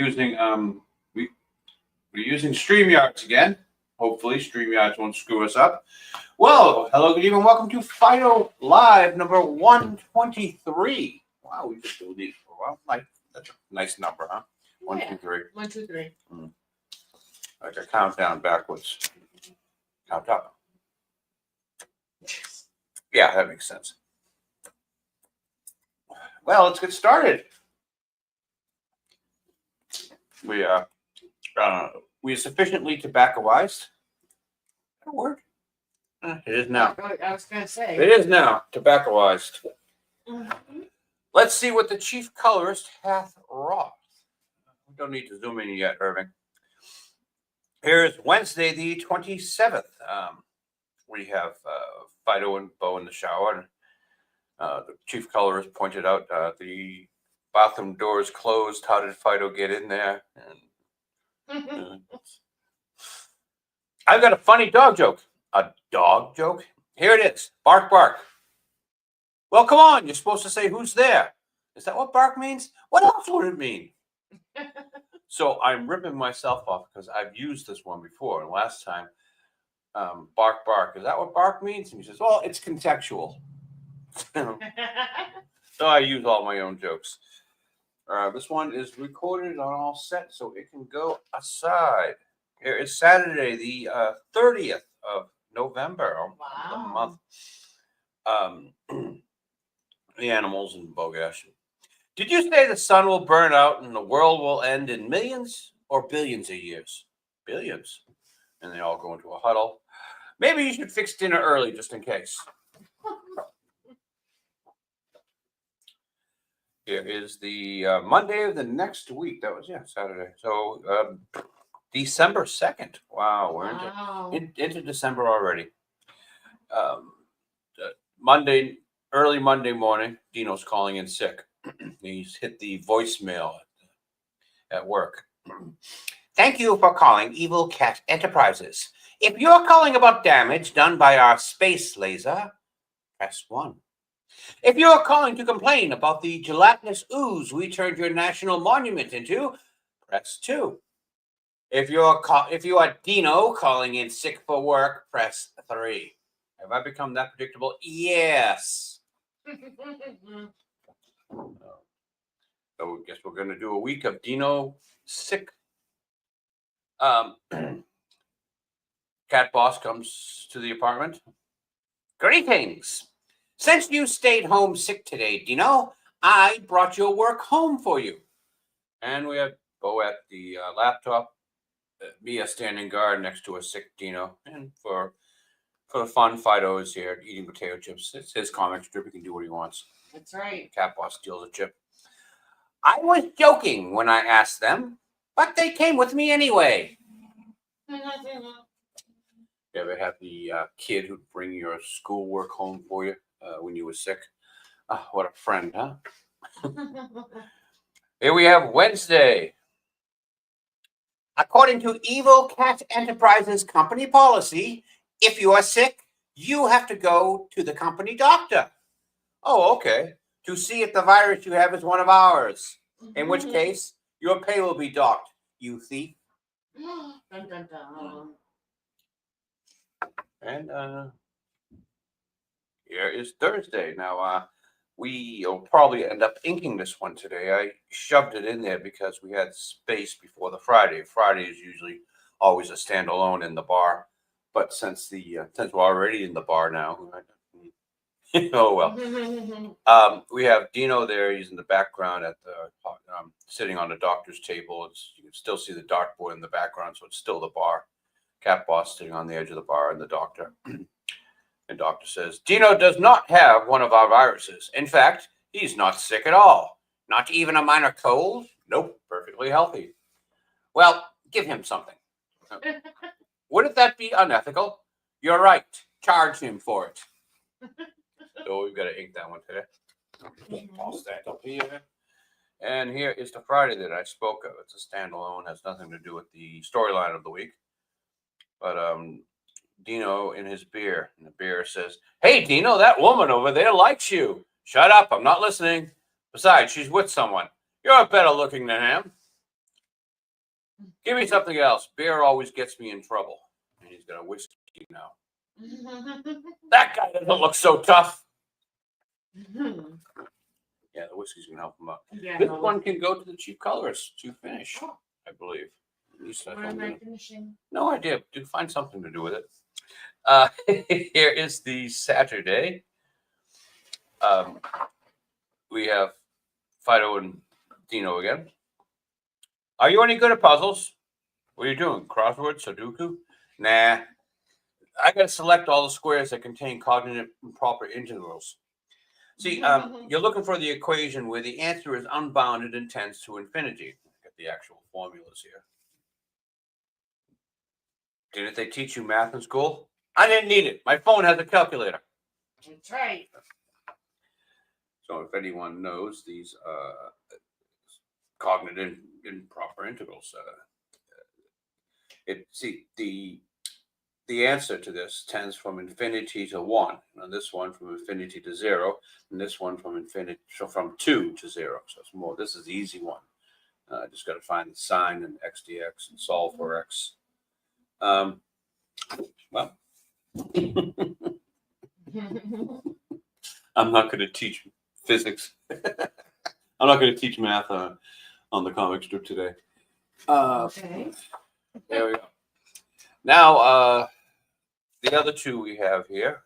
using we're using StreamYards again. Hopefully, StreamYards won't screw us up. Well, hello, good evening. Welcome to Fido Live number 123. Wow, we've been doing these for a while. Like, that's a nice number, huh? Yeah. 1, 2, 3. 1, 2, 3. Like a countdown backwards. Count up. Yeah, that makes sense. Well, let's get started. We are sufficiently tobaccoized. Is that a word? It is now. I was going to say. It is now tobaccoized. Mm-hmm. Let's see what the chief colorist hath wrought. We don't need to zoom in yet, Irving. Here's Wednesday, the 27th. We have Fido and Bo in the shower. And, the chief colorist pointed out the bathroom door is closed. How did Fido get in there? And I've got a funny dog joke. A dog joke? Here it is. Bark, bark. Well, come on. You're supposed to say who's there. Is that what bark means? What else would it mean? So I'm ripping myself off because I've used this one before. And last time, bark, bark. Is that what bark means? And he says, well, it's contextual. So I use all my own jokes. This one is recorded on all set, so it can go aside. Here is Saturday, the 30th of November. Wow. The month. The animals in Bogash. Did you say the sun will burn out and the world will end in millions or billions of years? Billions. And they all go into a huddle. Maybe you should fix dinner early just in case. Here is the Monday of the next week. That was, Saturday. So December 2nd. Wow, we're into December already. Early Monday morning, Dino's calling in sick. He's hit the voicemail at work. Thank you for calling Evil Cat Enterprises. If you're calling about damage done by our space laser, press 1. If you're calling to complain about the gelatinous ooze we turned your national monument into, press 2. If you are Dino calling in sick for work, press 3. Have I become that predictable? Yes. So I guess we're going to do a week of Dino sick. Cat boss comes to the apartment. Greetings. Since you stayed home sick today, Dino, I brought your work home for you. And we have Bo at the laptop, Mia standing guard next to a sick Dino. And for the fun, Fido is here eating potato chips. It's his comic strip. He can do what he wants. That's right. Cat boss steals a chip. I was joking when I asked them, but they came with me anyway. You ever have the kid who'd bring your schoolwork home for you when you were sick? Oh, what a friend, huh? Here we have Wednesday. According to Evil Cat Enterprises company policy, if you are sick, you have to go to the company doctor. Oh, okay. To see if the virus you have is one of ours. In which case, your pay will be docked, you thief. Dun, dun, dun. And here is Thursday. Now, we'll probably end up inking this one today. I shoved it in there because we had space before the Friday. Friday is usually always a standalone in the bar. But since we're already in the bar now, oh well. We have Dino there. He's in the background at the sitting on the doctor's table. You can still see the dartboard in the background, so it's still the bar. Cat boss sitting on the edge of the bar, and the doctor. The doctor says, Dino does not have one of our viruses. In fact, he's not sick at all. Not even a minor cold. Nope, perfectly healthy. Well, give him something. Wouldn't that be unethical? You're right. Charge him for it. So we've got to ink that one today. I'll stand up here. And here is the Friday that I spoke of. It's a standalone. Has nothing to do with the storyline of the week. But Dino in his beer. And the beer says, hey, Dino, that woman over there likes you. Shut up. I'm not listening. Besides, she's with someone. You're better looking than him. Give me something else. Beer always gets me in trouble. And he's got a whiskey now. That guy doesn't look so tough. Yeah, the whiskey's gonna help him out. Yeah, This no, one can go to the chief colorist to finish, Oh. I believe. At least What am I finishing? no idea. Do find something to do with it. Here is the Saturday. We have Fido and Dino again. Are you any good at puzzles? What are you doing? Crossword, Sudoku? Nah. I got to select all the squares that contain cognate improper integrals. See, you're looking for the equation where the answer is unbounded and tends to infinity. Get the actual formulas here. Didn't they teach you math in school? I didn't need it. My phone has a calculator. That's right. So if anyone knows these cognate improper integrals, the answer to this tends from infinity to 1, and this one from infinity to 0, and this one from infinity, so from 2 to 0. So it's more. This is the easy one. Just got to find the sign and x dx and solve for x. Well, I'm not going to teach physics. I'm not going to teach math on the comic strip today. Okay. There we go. Now, the other two we have here,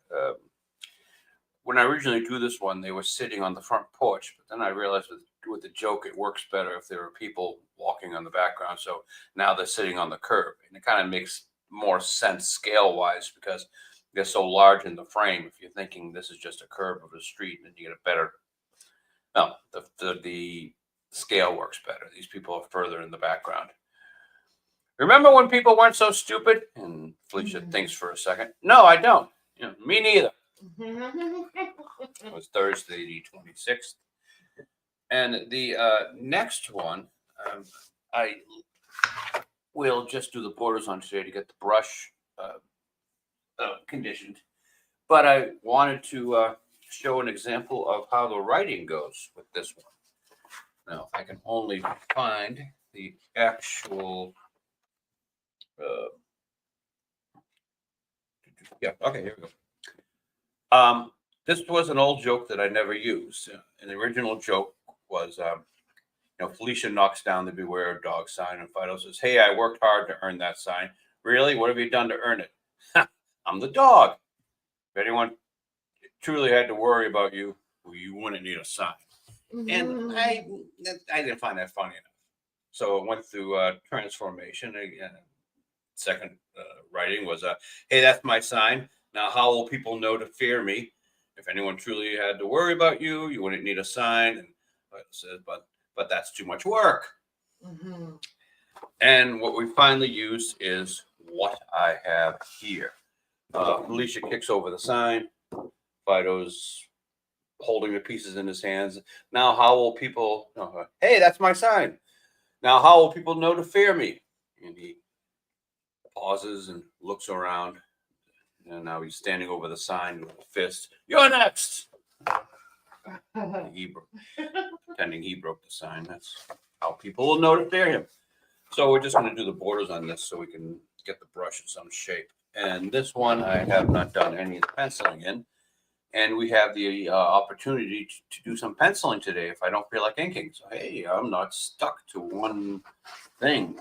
when I originally drew this one, they were sitting on the front porch, but then I realized with the joke, it works better if there are people walking on the background. So now they're sitting on the curb, and it kind of makes more sense scale-wise because they're so large in the frame. If you're thinking this is just a curve of a street, then you get a better. No, the scale works better. These people are further in the background. Remember when people weren't so stupid? And Felicia thinks for a second. No, I don't. Me neither. It was Thursday, the 26th. And the next one, I will just do the borders on today to get the brush conditioned. But I wanted to show an example of how the writing goes with this one. Now, I can only find the actual... yeah, okay, here we go. This was an old joke that I never used. And the original joke was, Felicia knocks down the beware of dog sign, and Fido says, hey, I worked hard to earn that sign. Really? What have you done to earn it? I'm the dog. If anyone truly had to worry about you, well, you wouldn't need a sign. And I didn't find that funny enough. So it went through transformation. Again, second writing was, hey, that's my sign. Now, how will people know to fear me? If anyone truly had to worry about you, you wouldn't need a sign. And it says, but that's too much work. And what we finally used is what I have here. Alicia kicks over the sign. Fido's holding the pieces in his hands. Now, how will people know? Hey, that's my sign. Now, how will people know to fear me? And he pauses and looks around. And now he's standing over the sign with a fist. You're next. Pretending he broke the sign. That's how people will know to fear him. So we're just going to do the borders on this so we can get the brush in some shape. And this one I have not done any of the penciling in. And we have the opportunity to do some penciling today if I don't feel like inking. So, hey, I'm not stuck to one thing.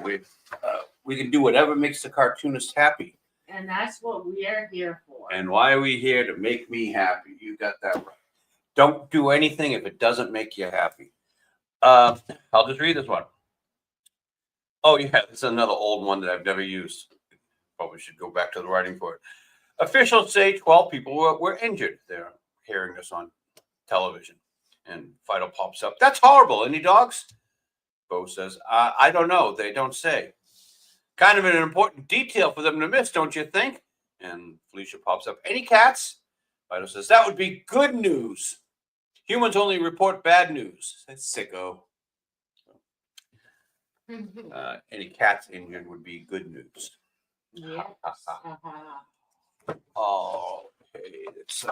We can do whatever makes the cartoonist happy. And that's what we are here for. And why are we here? To make me happy. You got that right. Don't do anything if it doesn't make you happy. I'll just read this one. Oh, yeah, this is another old one that I've never used. Probably should go back to the writing for it. Officials say 12 people were injured. They're hearing this on television. And Fido pops up. That's horrible. Any dogs? Bo says, I don't know. They don't say. Kind of an important detail for them to miss, don't you think? And Felicia pops up. Any cats? Fido says, that would be good news. Humans only report bad news. That's sicko. Any cats injured would be good news. Yes. Okay, let's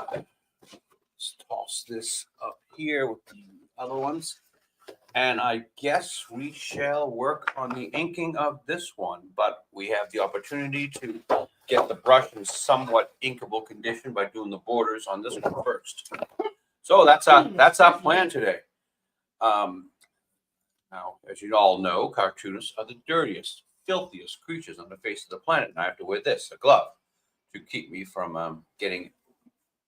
toss this up here with the other ones. And I guess we shall work on the inking of this one, but we have the opportunity to get the brush in somewhat inkable condition by doing the borders on this one first. So that's our plan today. Now, as you all know, cartoonists are the dirtiest, filthiest creatures on the face of the planet, and I have to wear this, a glove, to keep me from getting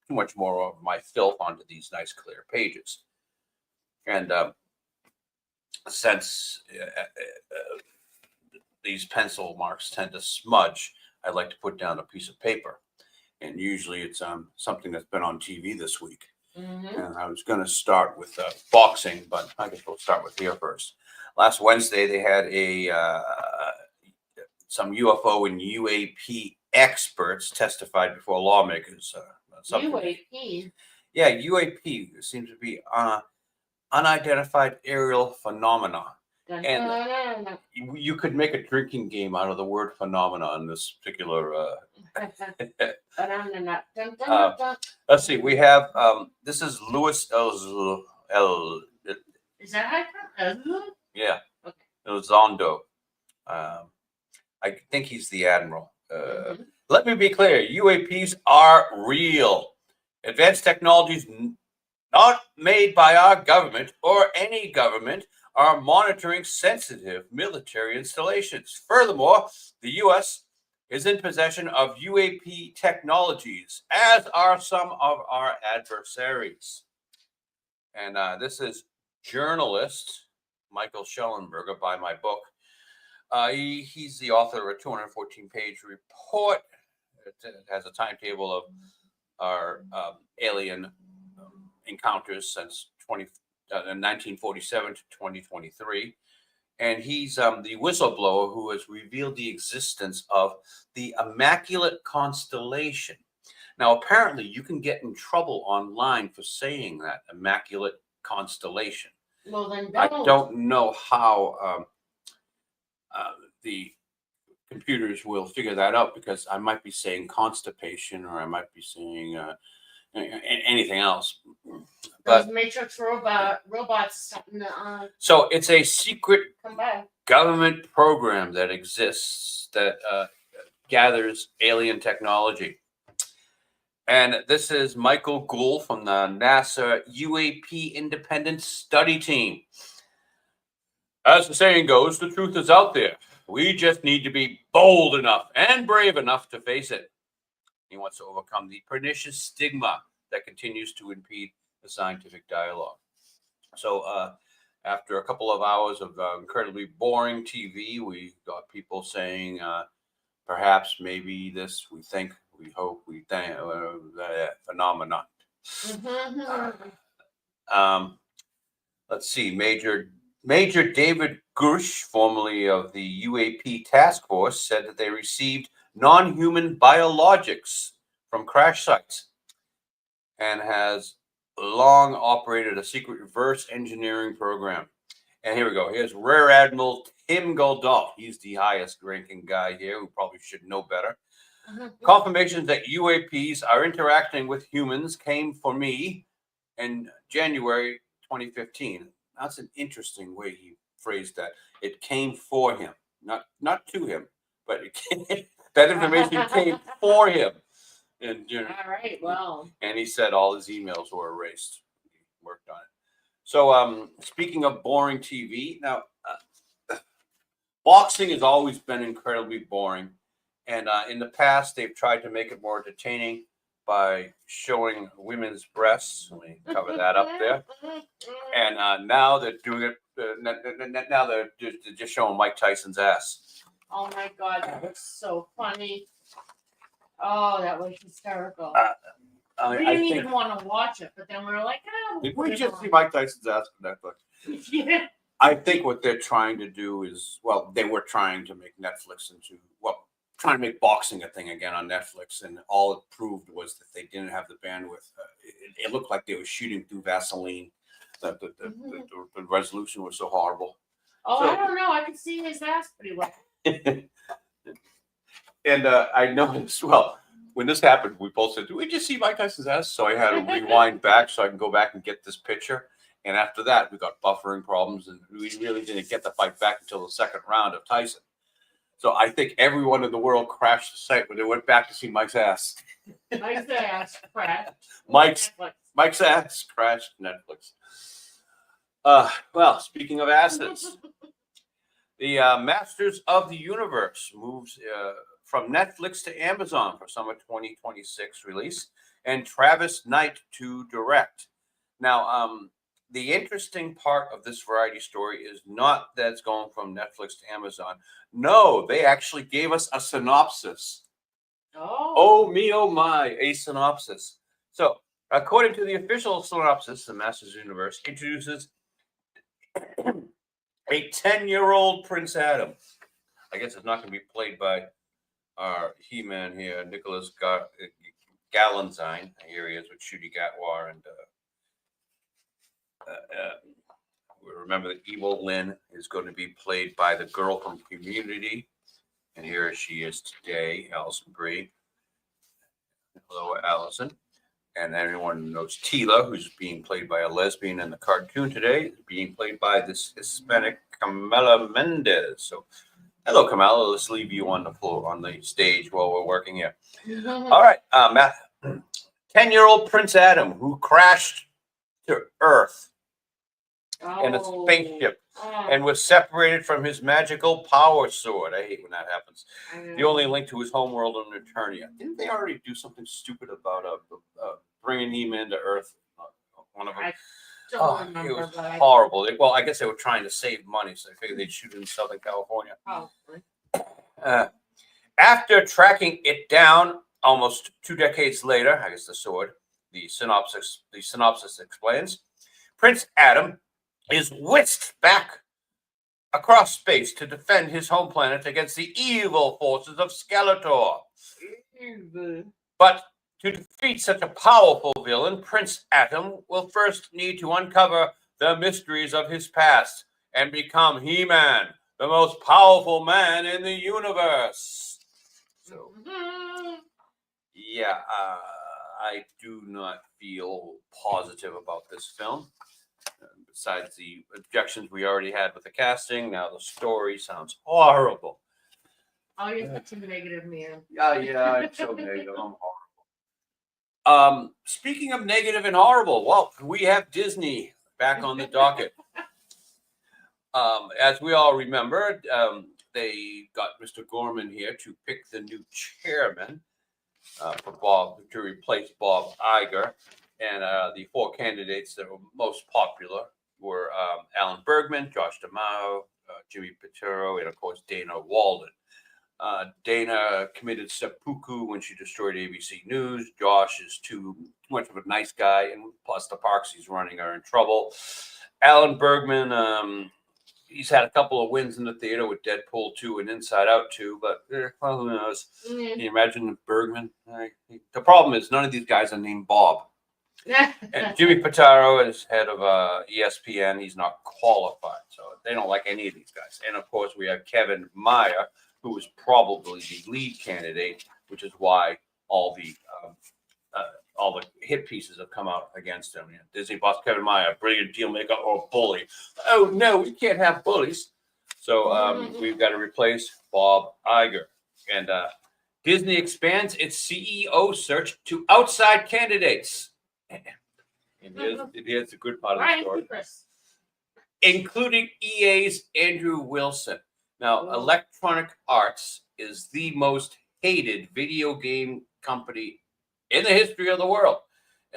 too much more of my filth onto these nice clear pages. And since these pencil marks tend to smudge, I like to put down a piece of paper, and usually it's something that's been on TV this week. And I was going to start with boxing, but I guess we'll start with here first. Last Wednesday, they had some UFO and UAP experts testified before lawmakers. UAP? Yeah, UAP seems to be unidentified aerial phenomena. And you could make a drinking game out of the word phenomena in this particular. Let's see. We have this is Louis El. Is that how you pronounce it? Yeah, Okay. Elizondo. I think he's the admiral. Let me be clear: UAPs are real. Advanced technologies not made by our government or any government are monitoring sensitive military installations. Furthermore, the U.S. is in possession of UAP technologies, as are some of our adversaries. And this is journalist Michael Schellenberger by my book. He's the author of a 214-page report. It has a timetable of our alien encounters since 1947 to 2023. And he's the whistleblower who has revealed the existence of the Immaculate Constellation. Now, apparently, you can get in trouble online for saying that, Immaculate Constellation. Well, then I don't know how the computers will figure that out, because I might be saying constipation, or I might be saying anything else. Those Matrix robots something to so it's a secret come back. Government program that exists that gathers alien technology. And this is Michael Gould from the NASA UAP Independent Study Team. As the saying goes, the truth is out there. We just need to be bold enough and brave enough to face it. He wants to overcome the pernicious stigma that continues to impede the scientific dialogue. So after a couple of hours of incredibly boring TV, we got people saying, perhaps, maybe this, we think, we hope, we think, phenomenon. Let's see, Major David Gush, formerly of the UAP task force, said that they received non-human biologics from crash sites and has long operated a secret reverse engineering program. And here we go. Here's Rear Admiral Tim Goldall. He's the highest ranking guy here, who probably should know better. Confirmations that UAPs are interacting with humans came for me in January 2015. That's an interesting way he phrased that. It came for him, not to him, but that information came for him. And, all right, well. And he said all his emails were erased. He worked on it. So speaking of boring TV, now boxing has always been incredibly boring. And in the past, they've tried to make it more entertaining by showing women's breasts. Let me cover that up there. And now they're doing it. Now they're just showing Mike Tyson's ass. Oh my God, that was so funny. Oh, that was hysterical. We didn't even want to watch it, but then we were like, oh. Did we just see Mike Tyson's ass on Netflix? Yeah. I think what they're trying to do is, well, they were trying to make Netflix into, trying to make boxing a thing again on Netflix, and all it proved was that they didn't have the bandwidth. It looked like they were shooting through Vaseline. The resolution was so horrible. Oh, so, I don't know. I could see his ass pretty well. And I noticed, well, when this happened, we both said, did we just see Mike Tyson's ass? So I had to rewind back so I can go back and get this picture. And after that, we got buffering problems, and we really didn't get the fight back until the second round of Tyson. So I think everyone in the world crashed the site when they went back to see Mike's ass. Mike's ass crashed. Mike's ass crashed Netflix. Well, speaking of asses, the Masters of the Universe moves from Netflix to Amazon for summer 2026 release, and Travis Knight to direct. Now, the interesting part of this variety story is not that it's going from Netflix to Amazon. No, they actually gave us a synopsis. Oh me, oh my, a synopsis. So, according to the official synopsis, the Masters of the Universe introduces a 10-year-old Prince Adam. I guess it's not going to be played by our He-Man here, Nicholas Galanzine. Here he is with Shooty Gatwar. And we remember that Evil Lynn is going to be played by the girl from Community. And here she is today, Alison Brie. Hello, Allison. And everyone knows Tila, who's being played by a lesbian in the cartoon today, is being played by this Hispanic Camila Mendez. So, hello, Camila. Let's leave you on the floor, on the stage while we're working here. All right, Matt. 10-year-old Prince Adam, who crashed to Earth in a spaceship and was separated from his magical power sword. I hate when that happens. The only link to his homeworld on Eternia. Didn't they already do something stupid about bringing him into Earth? One of them. It was horrible. Well, I guess they were trying to save money, so they figured they'd shoot it in Southern California. After tracking it down almost 2 decades later, I guess the sword, the synopsis explains, Prince Adam is whisked back across space to defend his home planet against the evil forces of Skeletor. But to defeat such a powerful villain, Prince Adam will first need to uncover the mysteries of his past and become He-Man, the most powerful man in the universe. So, yeah, I do not feel positive about this film. Besides the objections we already had with the casting, now the story sounds horrible. Oh, you're such a negative man. Yeah, I'm so negative. I'm horrible. Speaking of negative and horrible, well, we have Disney back on the docket. As we all remember, they got Mr. Gorman here to pick the new chairman for Bob to replace Bob Iger, and the 4 candidates that were most popular were Alan Bergman, Josh D'Amaro, Jimmy Pitaro, and of course Dana Walden. Dana committed seppuku when she destroyed ABC News. Josh is too much of a nice guy, and plus the parks he's running are in trouble. Alan Bergman, he's had a couple of wins in the theater with Deadpool 2 and Inside Out 2, but well, who knows? Can you imagine Bergman? The problem is none of these guys are named Bob. And Jimmy Pitaro is head of ESPN. He's not qualified, so they don't like any of these guys. And of course, we have Kevin Meyer, who is probably the lead candidate, which is why all the hit pieces have come out against him. You know, Disney boss Kevin Meyer, brilliant deal maker or bully. Oh no, we can't have bullies. So we've got to replace Bob Iger. And Disney expands its CEO search to outside candidates. And here's the good part of the story. Including EA's Andrew Wilson. Now, Electronic Arts is the most hated video game company in the history of the world.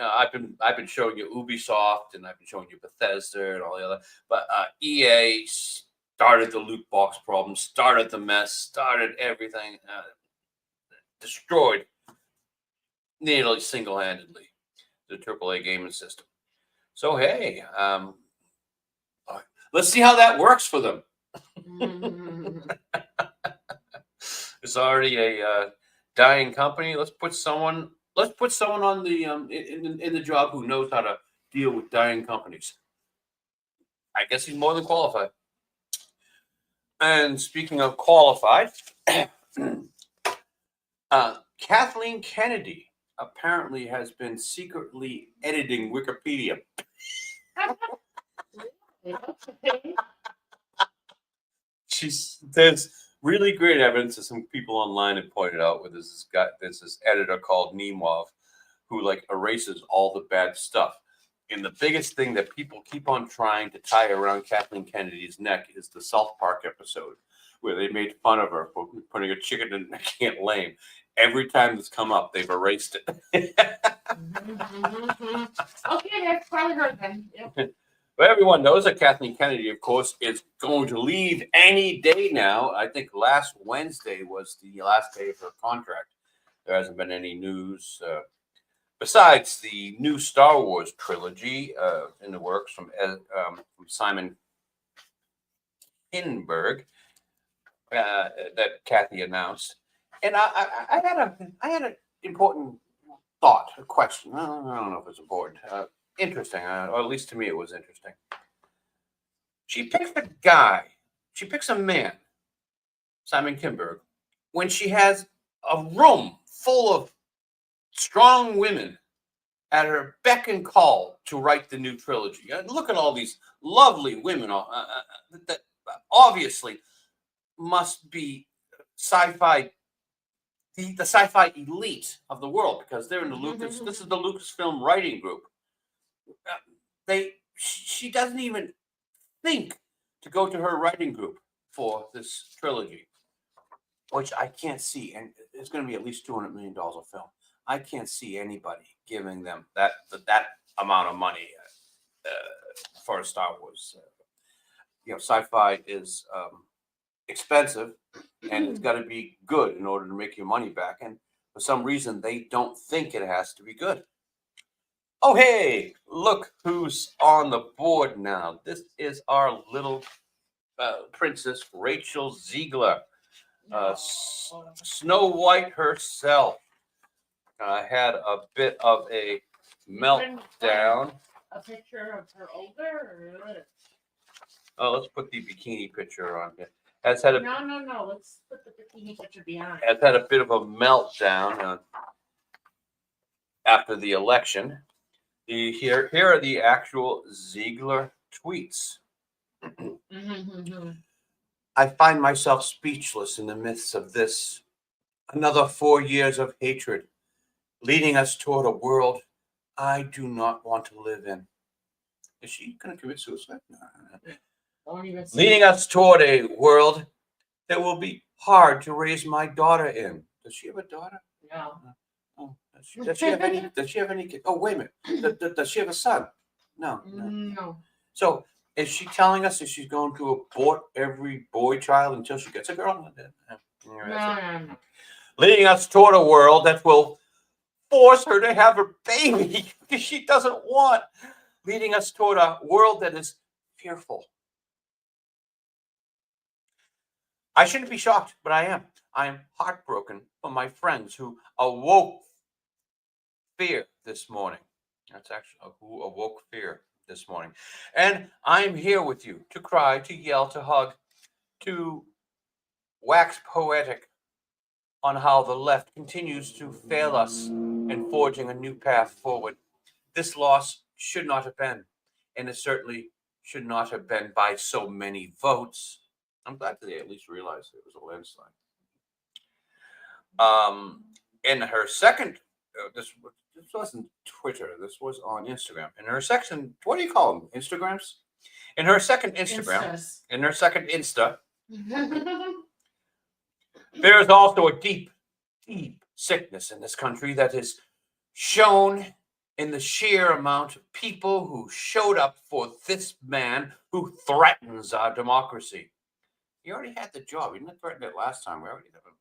I've been showing you Ubisoft, and I've been showing you Bethesda and all the other. But EA started the loot box problem, started the mess, started everything, destroyed nearly single-handedly the AAA gaming system. So hey, let's see how that works for them. It's already a dying company. Let's put someone on the in the job who knows how to deal with dying companies. I guess he's more than qualified. And speaking of qualified, Kathleen Kennedy apparently has been secretly editing Wikipedia. Okay. There's really great evidence that some people online have pointed out where there's this editor called Nemov who like erases all the bad stuff. And the biggest thing that people keep on trying to tie around Kathleen Kennedy's neck is the South Park episode where they made fun of her for putting a chicken in a can lame. Every time it's come up, they've erased it. Okay, that's probably heard then. Yep. But everyone knows that Kathleen Kennedy, of course, is going to leave any day now. I think last Wednesday was the last day of her contract. There hasn't been any news besides the new Star Wars trilogy in the works from Simon Kinberg that Kathy announced. And I had an important thought, a question. I don't know if it's important. Interesting, or at least to me it was interesting. She picks a guy, she picks a man, Simon Kinberg, when she has a room full of strong women at her beck and call to write the new trilogy. Look at all these lovely women that obviously must be sci-fi, the sci-fi elite of the world, because they're in the Lucas. This is the Lucasfilm writing group. She doesn't even think to go to her writing group for this trilogy, which I can't see, and it's going to be at least $200 million a film. I can't see anybody giving them that amount of money for Star Wars. Sci-fi is expensive, and it's got to be good in order to make your money back. And for some reason, they don't think it has to be good. Oh, hey, look who's on the board now. This is our little princess, Rachel Ziegler, Snow White herself. I had a bit of a meltdown. A picture of her older? Oh, let's put the bikini picture on here. No. Let's put the bikini picture behind. Has had a bit of a meltdown after the election. Here are the actual Ziegler tweets. I find myself speechless in the midst of this. Another 4 years of hatred, leading us toward a world I do not want to live in. Is she going to commit suicide? No. Leading us toward a world that will be hard to raise my daughter in. Does she have a daughter? No. Oh, does she have any? Does she have any kids? Oh, wait a minute. Does she have a son? No. No. So is she telling us that she's going to abort every boy child until she gets a girl? No. Leading us toward a world that will force her to have a baby because she doesn't want. Leading us toward a world that is fearful. I shouldn't be shocked, but I am. I am heartbroken for my friends who awoke fear this morning. That's actually who awoke fear this morning. And I'm here with you to cry, to yell, to hug, to wax poetic on how the left continues to fail us in forging a new path forward. This loss should not have been, and it certainly should not have been by so many votes. I'm glad that they at least realized it was a landslide. In her second, this wasn't Twitter, this was on Instagram. In her second, what do you call them? Instagrams? In her second Instagram, in her second Insta, there is also a deep, deep sickness in this country that is shown in the sheer amount of people who showed up for this man who threatens our democracy. He already had the job. He didn't threaten it last time. We already have it.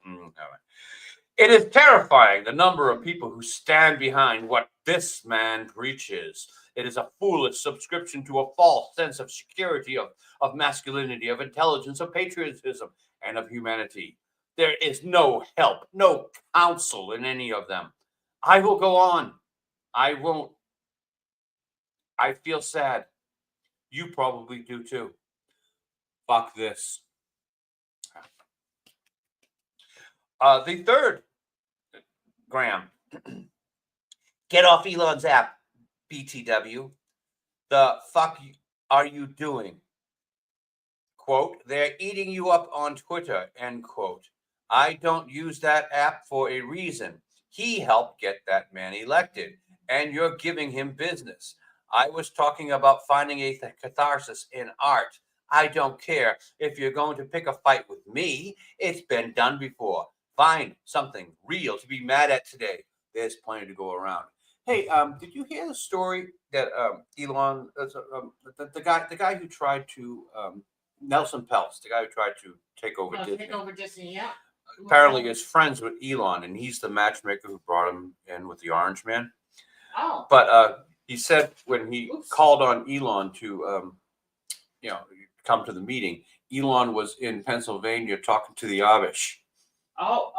It is terrifying, the number of people who stand behind what this man preaches. It is a foolish subscription to a false sense of security, of masculinity, of intelligence, of patriotism, and of humanity. There is no help, no counsel in any of them. I will go on. I won't. I feel sad. You probably do too. Fuck this. The third, Graham, get off Elon's app, BTW. The fuck are you doing? Quote, they're eating you up on Twitter, end quote. I don't use that app for a reason. He helped get that man elected, and you're giving him business. I was talking about finding a catharsis in art. I don't care if you're going to pick a fight with me. It's been done before. Find something real to be mad at today. There's plenty to go around. Hey, did you hear the story that Elon, the guy who tried to Nelson Peltz, the guy who tried to take over Disney. Take over Disney, yeah. Apparently is friends with Elon, and he's the matchmaker who brought him in with the Orange Man. Oh. But he said when he called on Elon to, come to the meeting, Elon was in Pennsylvania talking to the Amish. Oh.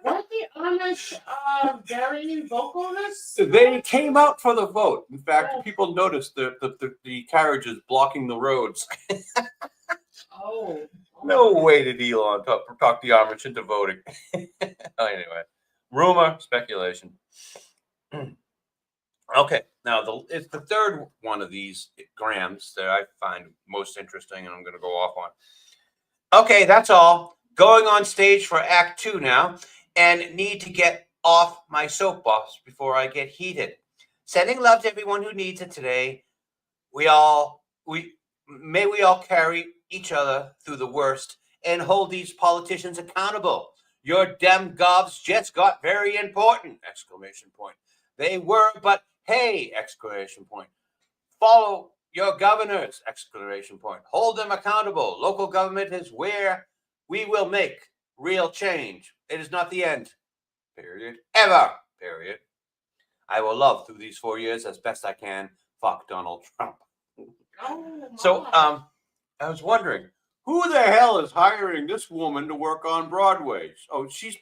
What the Amish very vocalists? They came out for the vote. In fact, people noticed the carriages blocking the roads. Oh. No way did Elon talk the Amish into voting. Anyway, rumor, speculation. Okay, now it's the third one of these grams that I find most interesting, and I'm going to go off on. Okay, that's all. Going on stage for Act 2 now, and need to get off my soapbox before I get heated. Sending love to everyone who needs it today. May we all carry each other through the worst and hold these politicians accountable. Your dem govs just got very important! Exclamation point. They were, but hey! Exclamation point. Follow your governors! Exclamation point. Hold them accountable. Local government is where we will make real change. It is not the end. Period. Ever. Period. I will love through these 4 years as best I can. Fuck Donald Trump. So, I was wondering, who the hell is hiring this woman to work on Broadway? Oh, she's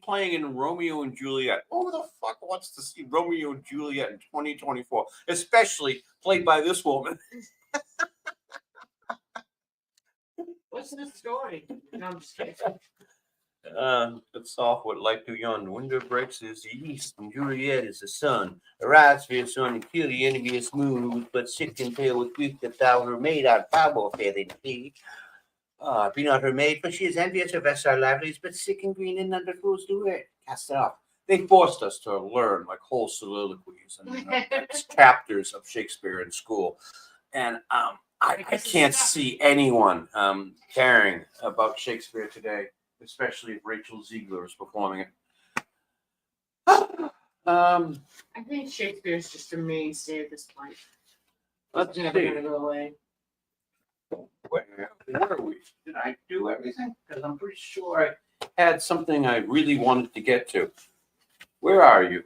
playing in Romeo and Juliet. Who the fuck wants to see Romeo and Juliet in 2024? Especially played by this woman. What's the story? No, I'm just kidding. It's off with light too young. The window breaks is the east, and Juliet is the sun. Arise, fair sun, and kill the enemy is smooth, but sick and pale with grief that thou were made out far more fair than thee. Be not her maid, for she is envious of us our livelies, but sick and green and under fools do it. Cast it off. They forced us to learn like whole soliloquies and chapters of Shakespeare in school, and I can't see anyone caring about Shakespeare today, especially if Rachel Ziegler is performing it. I think Shakespeare is just a mainstay at this point. Let's Never see. gonna go away. Where are we? Did I do everything? Because I'm pretty sure I had something I really wanted to get to. Where are you?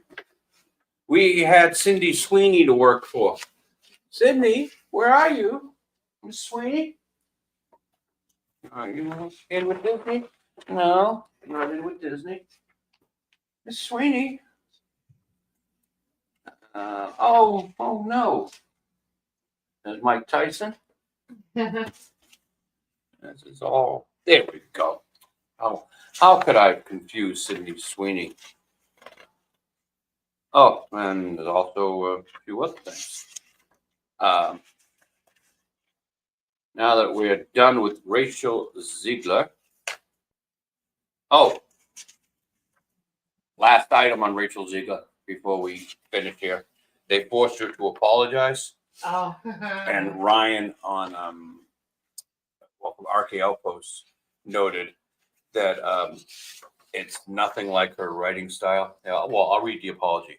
We had Sydney Sweeney to work for. Sydney, where are you? Miss Sweeney? Are you in with Disney? No, not in with Disney. Miss Sweeney? Oh no. There's Mike Tyson. This is all. There we go. How could I confuse Sydney Sweeney? Oh, and there's also a few other things. Now that we're done with Rachel Ziegler. Oh, last item on Rachel Ziegler before we finish here. They forced her to apologize. Oh. And Ryan on RK Outpost noted that it's nothing like her writing style. Well, I'll read the apology.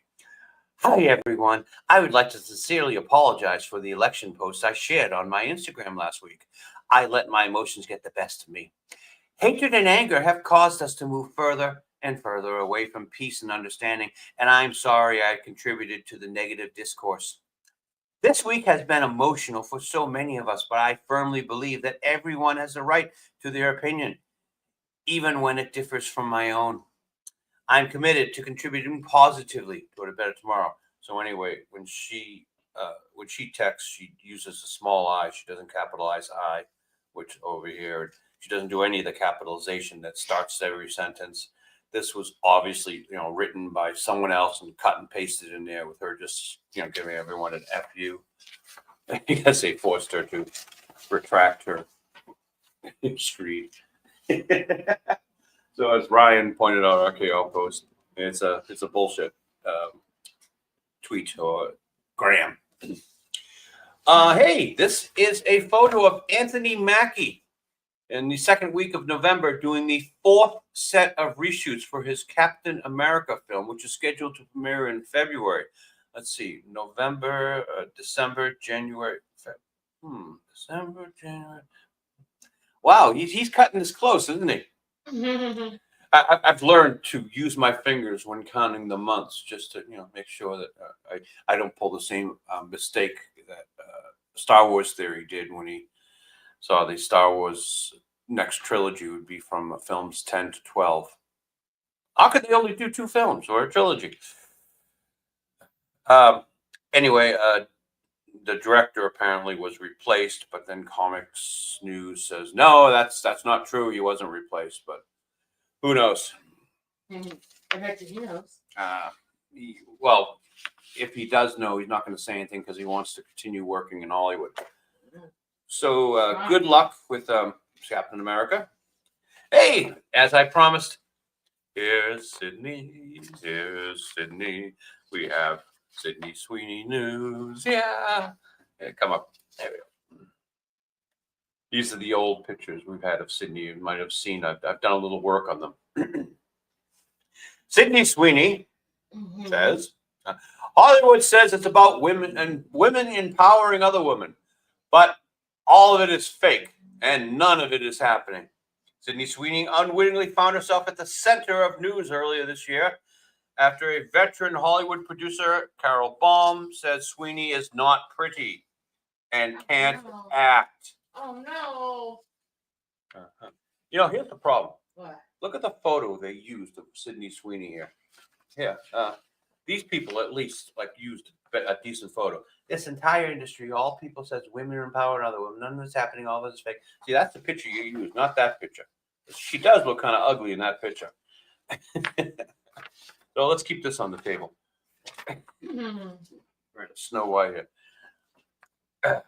Hi, everyone. I would like to sincerely apologize for the election post I shared on my Instagram last week. I let my emotions get the best of me. Hatred and anger have caused us to move further and further away from peace and understanding, and I'm sorry I contributed to the negative discourse. This week has been emotional for so many of us, but I firmly believe that everyone has the right to their opinion, even when it differs from my own. I'm committed to contributing positively toward a better tomorrow. So anyway, when she texts, she uses a small I. She doesn't capitalize I, which over here, she doesn't do any of the capitalization that starts every sentence. This was obviously, written by someone else and cut and pasted in there with her just, giving everyone an FU. I guess they forced her to retract her screed. So as Ryan pointed out, RKO post, it's a bullshit tweet or gram. Hey, this is a photo of Anthony Mackie in the second week of November doing the fourth set of reshoots for his Captain America film, which is scheduled to premiere in February. Let's see, November, December, January, December, January. Wow, he's cutting this close, isn't he? I've learned to use my fingers when counting the months, just to make sure that I don't pull the same mistake that Star Wars Theory did when he saw the Star Wars next trilogy would be from films 10 to 12. How could they only do 2 films or a trilogy? Anyway, the director apparently was replaced, but then Comics News says no, that's not true. He wasn't replaced, but who knows? I bet he knows. Well, if he does know, he's not going to say anything because he wants to continue working in Hollywood. So good luck with Captain America. Hey, as I promised, here's Sydney. Here's Sydney. We have Sydney Sweeney news. Yeah. Come up. There we go. These are the old pictures we've had of Sydney. You might have seen. I've done a little work on them. Sydney Sweeney says, Hollywood says it's about women and women empowering other women, but all of it is fake and none of it is happening. Sydney Sweeney unwittingly found herself at the center of news earlier this year after a veteran Hollywood producer, Carol Baum, said Sweeney is not pretty and can't act. Oh, no. Here's the problem. What? Look at the photo they used of Sydney Sweeney here. Here, these people at least used a decent photo. This entire industry, all people says women are empowering other women. None of this happening. All of this is fake. See, that's the picture you use, not that picture. She does look kind of ugly in that picture. So let's keep this on the table. Right, Snow White here.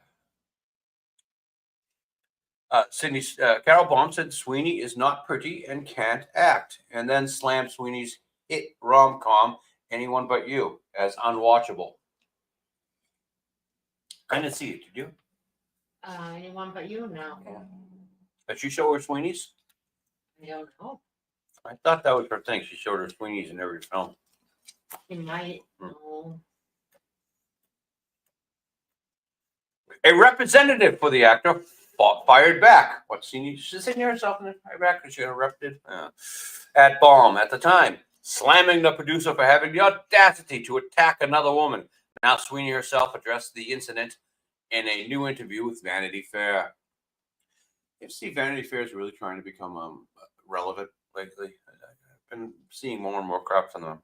Carol Baum said Sweeney is not pretty and can't act, and then slammed Sweeney's hit rom-com Anyone But You as unwatchable. I didn't see it. Did you? Anyone But You? No. Yeah. Did she show her Sweeney's? I don't know. I thought that was her thing. She showed her Sweeney's in every film. She might. No. A representative for the actor fired back. She's sitting herself in the back because she erupted at Baum at the time, slamming the producer for having the audacity to attack another woman. Now Sweeney herself addressed the incident in a new interview with Vanity Fair. You see, Vanity Fair is really trying to become relevant lately. I've been seeing more and more crap from them.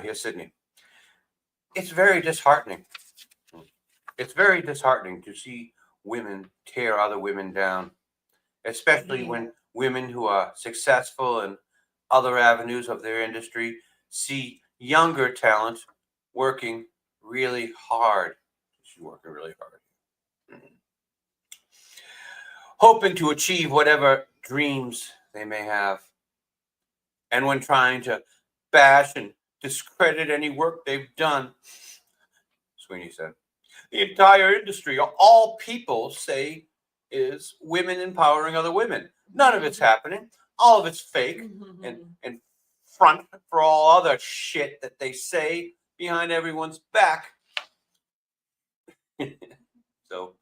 Here's Sydney. It's very disheartening. It's very disheartening to see women tear other women down, especially when women who are successful in other avenues of their industry see younger talent working really hard. She's working really hard. Hoping to achieve whatever dreams they may have. And when trying to bash and discredit any work they've done, Sweeney said, the entire industry, all people say is women empowering other women. None of it's happening. All of it's fake and front for all other shit that they say behind everyone's back. So,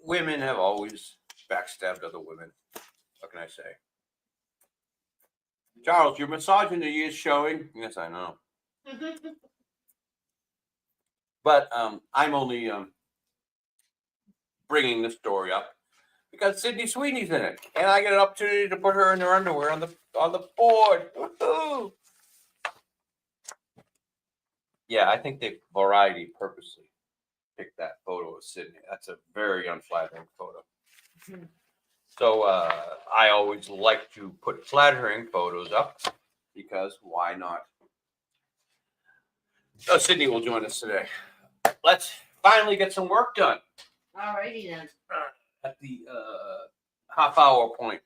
women have always backstabbed other women. What can I say? Charles, your misogyny is showing. Yes, I know. But I'm only bringing the story up because Sydney Sweeney's in it, and I get an opportunity to put her in her underwear on the board. Woo-hoo! Yeah, I think they Variety purposely picked that photo of Sydney. That's a very unflattering photo. So I always like to put flattering photos up because why not? Oh, Sydney will join us today. Let's finally get some work done. Alrighty then. At the half-hour point.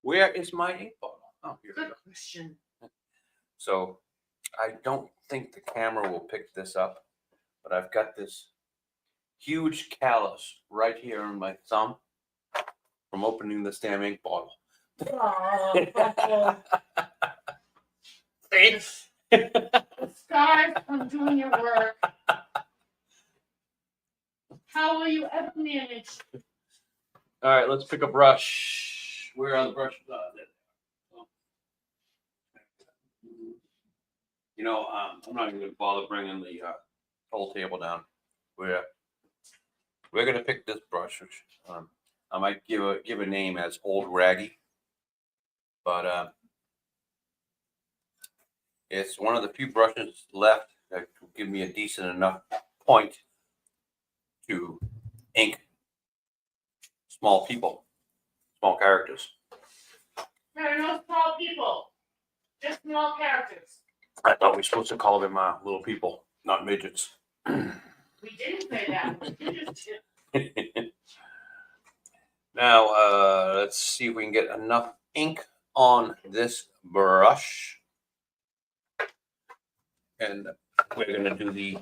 Where is my ink bottle? Oh, here we Good go. question. So I don't think the camera will pick this up, but I've got this huge callus right here on my thumb from opening this damn ink bottle. Oh, Thanks. scars from doing your work. How will you ever manage? All right, let's pick a brush. Where are the brushes? You know, I'm not even going to bother bringing the whole table down. We're going to pick this brush, which I might give a name as Old Raggy, but it's one of the few brushes left that will give me a decent enough point to ink small people, small characters. There are no small people, just small characters. I thought we were supposed to call them little people, not midgets. We didn't say that. You just did. Now, let's see if we can get enough ink on this brush. And we're going to do the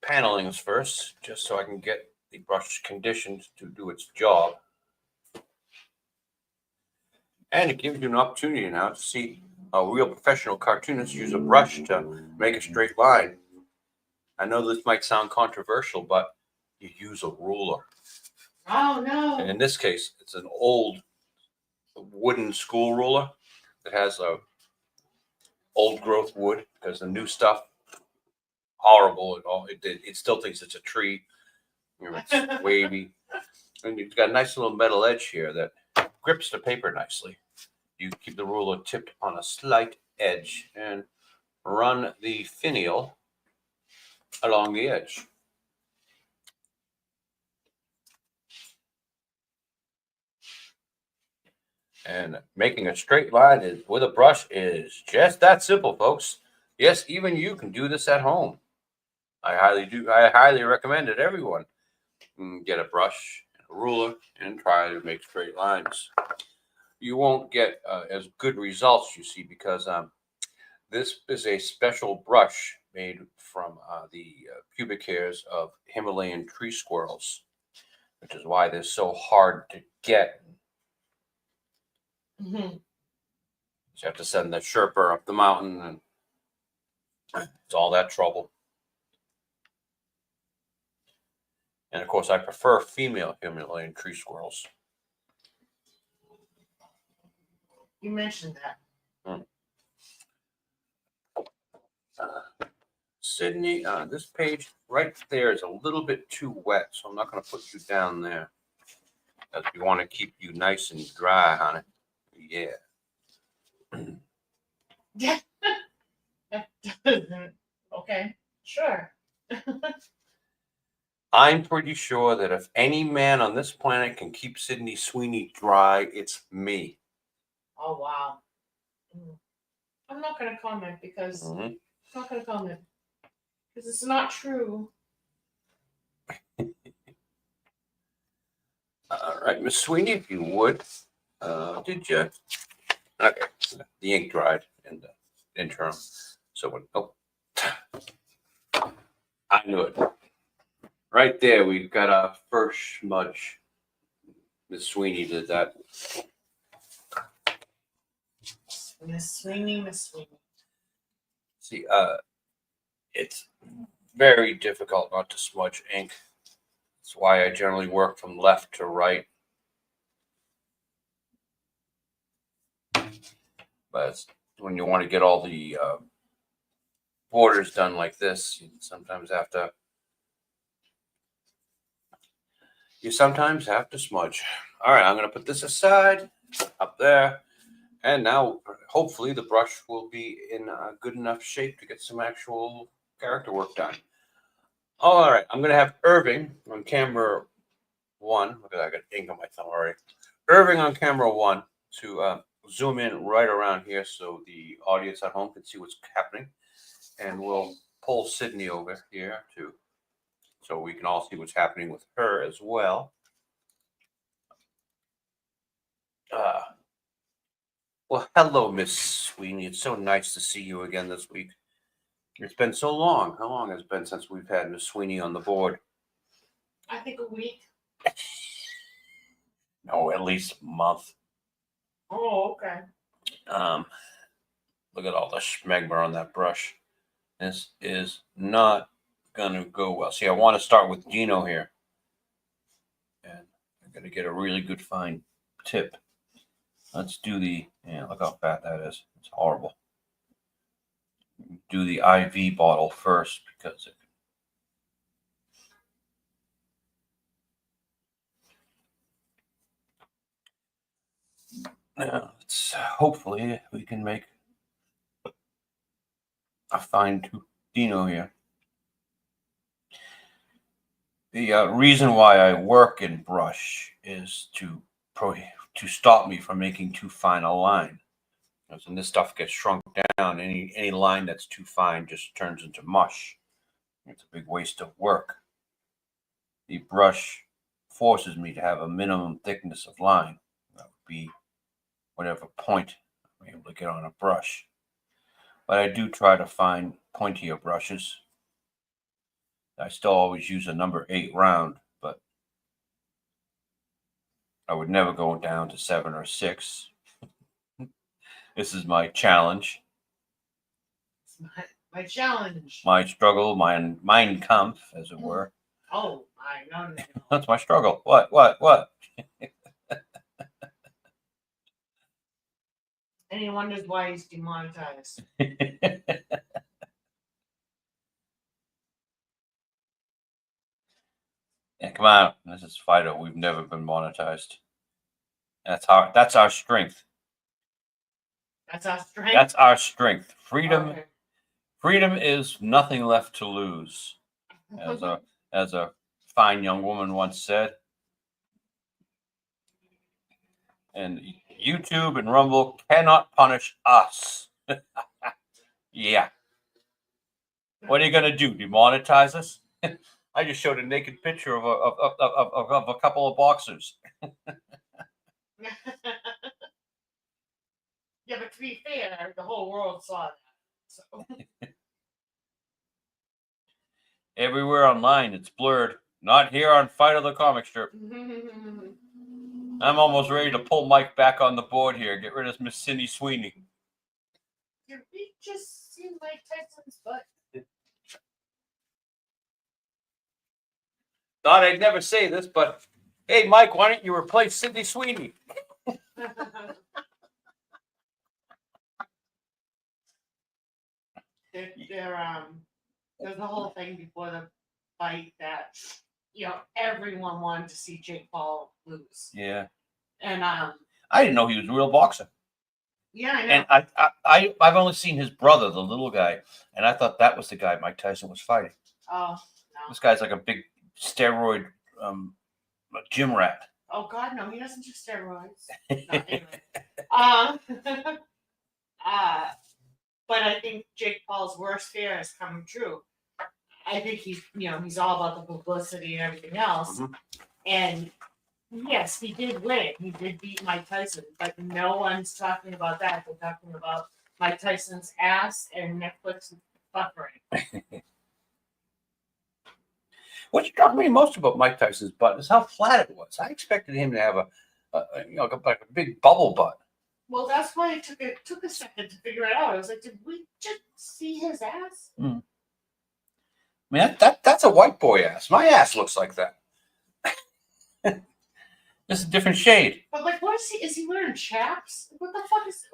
panelings first, just so I can get the brush conditioned to do its job. And it gives you an opportunity now to see a real professional cartoonist use a brush to make a straight line. I know this might sound controversial, but you use a ruler. Oh no. And in this case, it's an old wooden school ruler that has a old growth wood, because the new stuff, horrible at all. It still thinks it's a tree. You know, it's wavy. And you've got a nice little metal edge here that grips the paper nicely. You keep the ruler tipped on a slight edge and run the finial along the edge. And making a straight line with a brush is just that simple, folks. Yes, even you can do this at home. I highly recommend it. Everyone get a brush, a ruler, and try to make straight lines. You won't get as good results, you see, because this is a special brush made from the pubic hairs of Himalayan tree squirrels, which is why they're so hard to get. Mm-hmm. You have to send the Sherpa up the mountain, and it's all that trouble. And of course, I prefer female Himalayan tree squirrels. You mentioned that. Sydney, this page right there is a little bit too wet, so I'm not going to put you down there. Because we want to keep you nice and dry, honey. Yeah. Yeah. Okay, sure. I'm pretty sure that if any man on this planet can keep Sydney Sweeney dry, it's me. Oh, wow. I'm not going to comment because I'm not going to comment because it's not true. All right, Miss Sweeney, if you would. Did you? Okay, the ink dried in the interim. So when, I knew it. Right there, we've got our first smudge. Miss Sweeney did that. Miss Sweeney. See, it's very difficult not to smudge ink. That's why I generally work from left to right. But when you want to get all the borders done like this, you sometimes have to smudge. All right, I'm going to put this aside up there. And now, hopefully, the brush will be in good enough shape to get some actual character work done. All right, I'm going to have Irving on camera 1. Look at that, I got ink on my thumb already. Irving on camera 1 to zoom in right around here so the audience at home can see what's happening. and we'll pull Sydney over here too, so we can all see what's happening with her as well. Well, hello, Miss Sweeney. It's so nice to see you again this week. It's been so long. How long has it been since we've had Miss Sweeney on the board? I think a week. No, at least a month. Oh, okay. Look at all the schmegma on that brush. This is not gonna go well. See, I want to start with Dino here, and I'm gonna get a really good fine tip. Let's do the, yeah, look how fat that is. It's horrible. Do the IV bottle first because it, now it's hopefully we can make a fine Dino here. The reason why I work in brush is to stop me from making too fine a line. Because when this stuff gets shrunk down, any line that's too fine just turns into mush. It's a big waste of work. The brush forces me to have a minimum thickness of line. That would be whatever point I'm able to get on a brush. But I do try to find pointier brushes. I still always use a number 8 round, but I would never go down to 7 or 6. This is my challenge. It's my challenge. My struggle, mein Kampf, as it were. Oh, no. That's my struggle. What? And he wonders why he's demonetized. Yeah, come on. This is Fido. We've never been monetized. That's our strength. That's our strength. That's our strength. Freedom. Okay. Freedom is nothing left to lose, as a fine young woman once said. And YouTube and Rumble cannot punish us. Yeah. What are you gonna do? Demonetize us? I just showed a naked picture of a couple of boxers. Yeah, but to be fair, the whole world saw that. So. Everywhere online, it's blurred. Not here on Fido the Comic Strip. I'm almost ready to pull Mike back on the board here. Get rid of Miss Sydney Sweeney. Did we just see Mike Tyson's butt? Thought I'd never say this, but hey, Mike, why don't you replace Sydney Sweeney? There's the whole thing before the fight that everyone wanted to see Jake Paul lose. Yeah. And I didn't know he was a real boxer. Yeah, I know. And I've only seen his brother, the little guy, and I thought that was the guy Mike Tyson was fighting. Oh no. This guy's like a big steroid gym rat. Oh God, no, he doesn't do steroids. But I think Jake Paul's worst fear is coming true. I think he's all about the publicity and everything else. Mm-hmm. And yes, he did win. He did beat Mike Tyson, but no one's talking about that. They're talking about Mike Tyson's ass and Netflix buffering. What struck me most about Mike Tyson's butt is how flat it was. I expected him to have like a big bubble butt. Well, that's why it took a second to figure it out. I was like, did we just see his ass? Mm. I mean, that's a white boy ass. My ass looks like that. Just a different shade. But like, what is he? Is he wearing chaps? What the fuck is?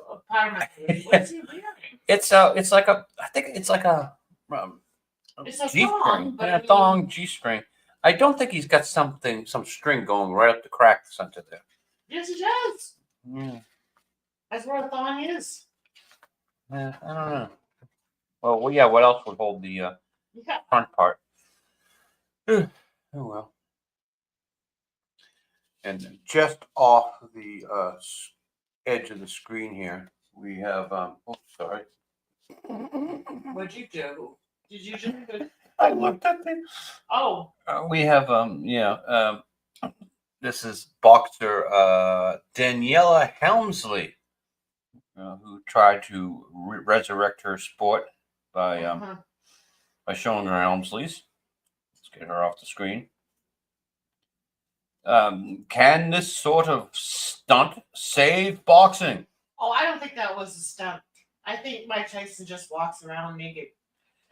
What is he wearing? It's like a. I think it's like a. It's a G-string. Yeah, thong G-string. I don't think he's got some string going right up the crack center there. Yes, he does. Yeah. That's where a thong is. Yeah, I don't know. Well, yeah. What else would hold the front part? Oh well. And just off the edge of the screen here, we have. Oh, sorry. What'd you do? Did you just? I looked at it. Oh, We have this is boxer Daniela Helmsley, who tried to resurrect her sport by showing her Helmsleys. Let's get her off the screen. Can this sort of stunt save boxing? oh, I don't think that was a stunt. I think Mike Tyson just walks around naked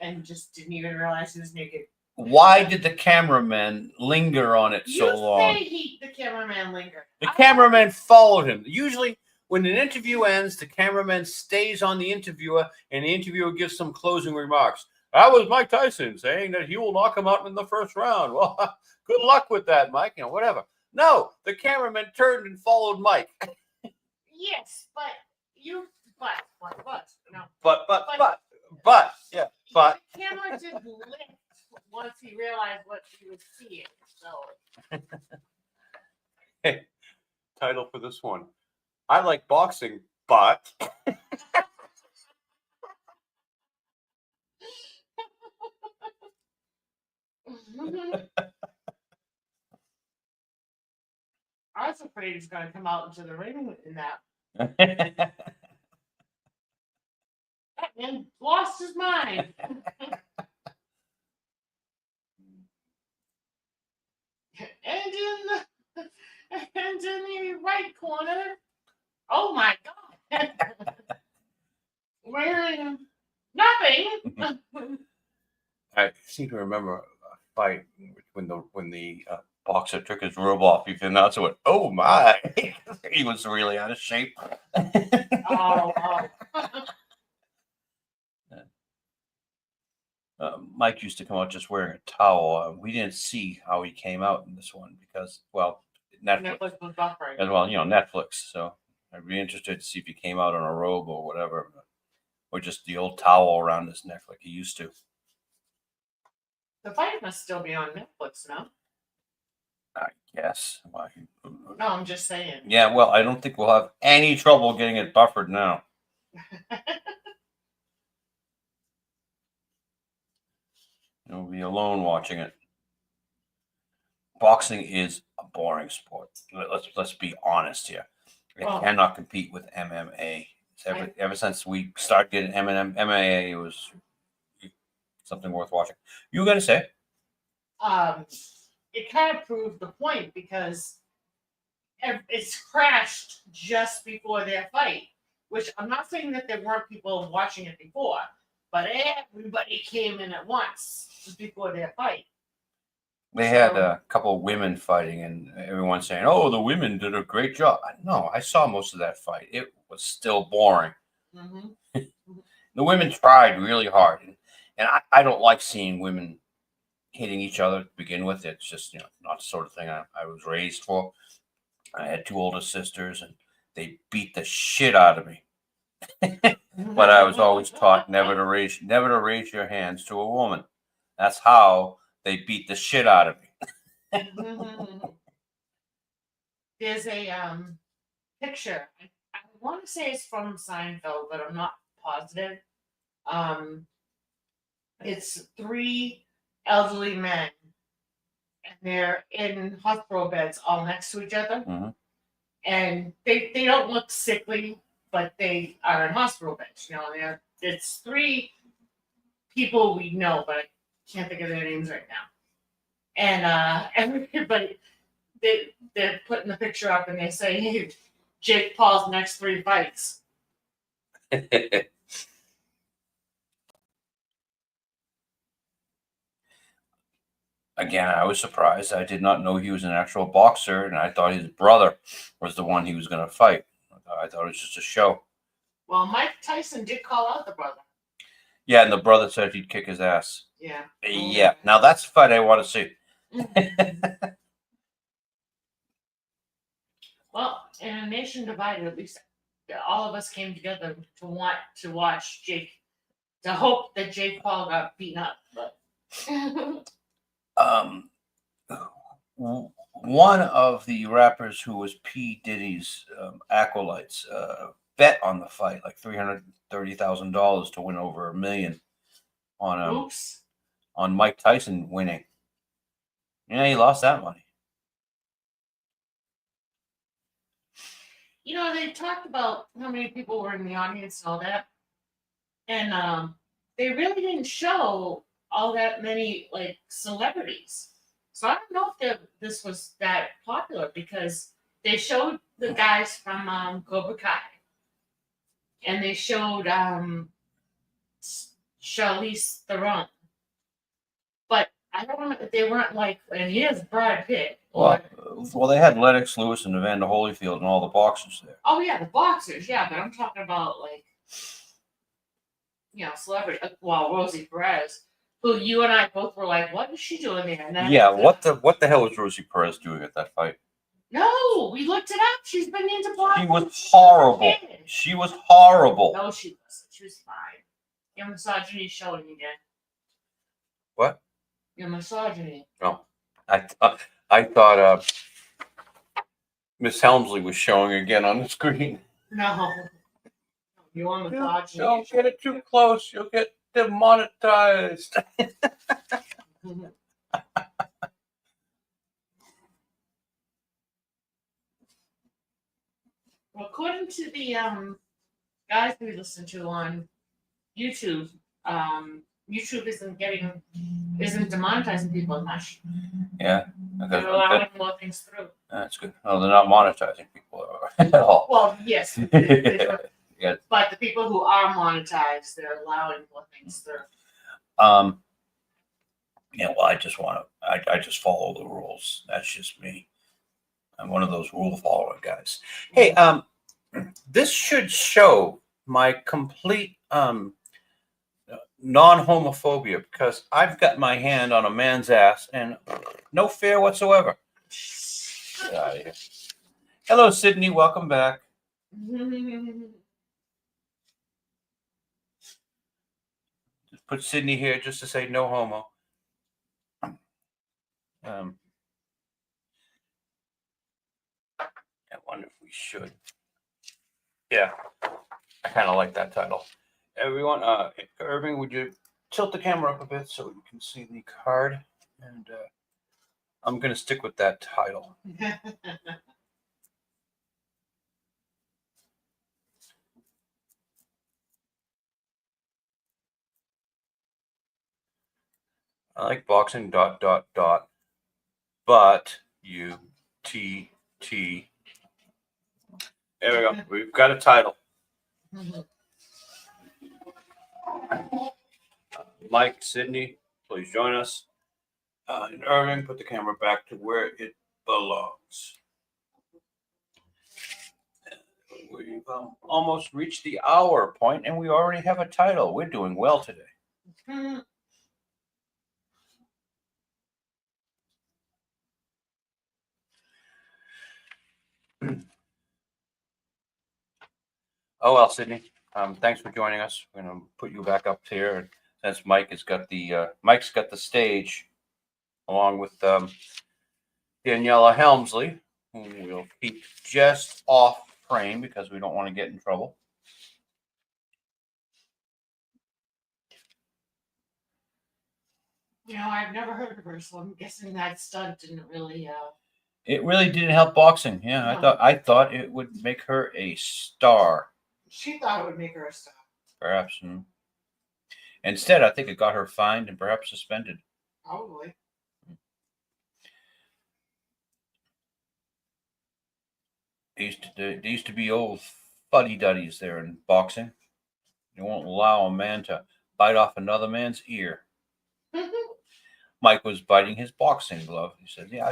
and just didn't even realize he was naked. Why did the cameraman linger on it so long? You say the cameraman lingered. The cameraman followed him. Usually, when an interview ends, the cameraman stays on the interviewer, and the interviewer gives some closing remarks. That was Mike Tyson saying that he will knock him out in the first round. Well, good luck with that, Mike. Whatever. No, the cameraman turned and followed Mike. Yes, but no. Yeah, the camera did lift once he realized what he was seeing. So, hey, title for this one: I like boxing, but. I was afraid he's going to come out into the ring in that. And lost his mind. and in the right corner, oh my God, wearing nothing. I seem to remember a fight when the boxer took his robe off. The announcer went, "Oh my!" He was really out of shape. Oh. Mike used to come out just wearing a towel. We didn't see how he came out in this one because, well, Netflix was buffering. as well. Netflix. So I'd be interested to see if he came out in a robe or whatever, or just the old towel around his neck like he used to. The fight must still be on Netflix now. I guess. No, I'm just saying. Yeah, well, I don't think we'll have any trouble getting it buffered now. You'll be alone watching it. Boxing is a boring sport. Let's be honest here. It cannot compete with MMA. Ever since we started getting MMA, it was something worth watching. You were gonna say? It kind of proved the point because it's crashed just before their fight. Which I'm not saying that there weren't people watching it before, but everybody came in at once just before their fight. They had a couple of women fighting, and everyone saying, "Oh, the women did a great job." No, I saw most of that fight. It was still boring. Mm-hmm. The women tried really hard, and I don't like seeing women hitting each other to begin with. It's just not the sort of thing I was raised for. I had two older sisters, and they beat the shit out of me. But I was always taught never to raise your hands to a woman. That's how they beat the shit out of me. There's a picture. I want to say it's from Seinfeld, but I'm not positive. It's 3 elderly men, and they're in hospital beds all next to each other. Mm-hmm. And they don't look sickly, but they are in hospital beds. It's 3 people we know, but I can't think of their names right now. And everybody, they're putting the picture up, and they say, "Hey, Jake Paul's next 3 fights." Again, I was surprised. I did not know he was an actual boxer, and I thought his brother was the one he was going to fight. I thought it was just a show. Well, Mike Tyson did call out the brother. Yeah, and the brother said he'd kick his ass. Yeah. Yeah. Now that's a fight I want to see. Well, in a nation divided, at least all of us came together to want to watch Jake, to hope that Jake Paul got beaten up. But one of the rappers who was P. Diddy's acolytes, bet on the fight, like $330,000 to win over $1 million Oops. on Mike Tyson winning. Yeah, he lost that money. You know, they talked about how many people were in the audience and all that, and they really didn't show all that many like celebrities. So I don't know if this was that popular because they showed the guys from Cobra Kai, and they showed Charlize Theron, but I don't know if they weren't like, and here's Brad Pitt. Well, they had Lennox Lewis and Evander Holyfield and all the boxers there. Oh yeah, the boxers, yeah, but I'm talking about like, you know, celebrity. Well, Rosie Perez, who you and I both were like, what is she doing there? And then, Yeah, what the hell was Rosie Perez doing at that fight? No, we looked it up. She's been into boxing. She was horrible. She was horrible. No, she wasn't. She was fine. Your misogyny showing again. What? Your misogyny. Oh, I thought Miss Helmsley was showing again on the screen. No. You want misogyny. Don't get it too close. You'll get demonetized. Well, according to the guys we listen to on YouTube, YouTube isn't demonetizing people as much. Yeah. They're allowing more things through. That's good. No, they're not monetizing people at all. Well, yes. Yeah. But the people who are monetized, they're allowing more things through. Yeah, well, I just follow the rules. That's just me. I'm one of those rule following guys. Hey, this should show my complete non-homophobia because I've got my hand on a man's ass and no fear whatsoever. Get out of here. Hello, Sydney. Welcome back. Just put Sydney here just to say no homo. I wonder if we should. Yeah, I kind of like that title. Everyone, Irving, would you tilt the camera up a bit so you can see the card? And I'm going to stick with that title. I like boxing ... but UTT. There we go. We've got a title. Mike, Sydney, please join us. And Irving, put the camera back to where it belongs. We've almost reached the hour point, and we already have a title. We're doing well today. Oh well, Sydney. Thanks for joining us. We're gonna put you back up here, and since Mike's got the stage, along with Daniela Helmsley, who we'll keep just off frame because we don't want to get in trouble. You know, I've never heard of her, so I'm guessing that stunt didn't really. It really didn't help boxing. Yeah, No. I thought it would make her a star. She thought it would make her a star. Perhaps. Instead, I think it got her fined and perhaps suspended. Probably. There used to be old fuddy-duddies there in boxing. You won't allow a man to bite off another man's ear. Mike was biting his boxing glove. He said, "Yeah,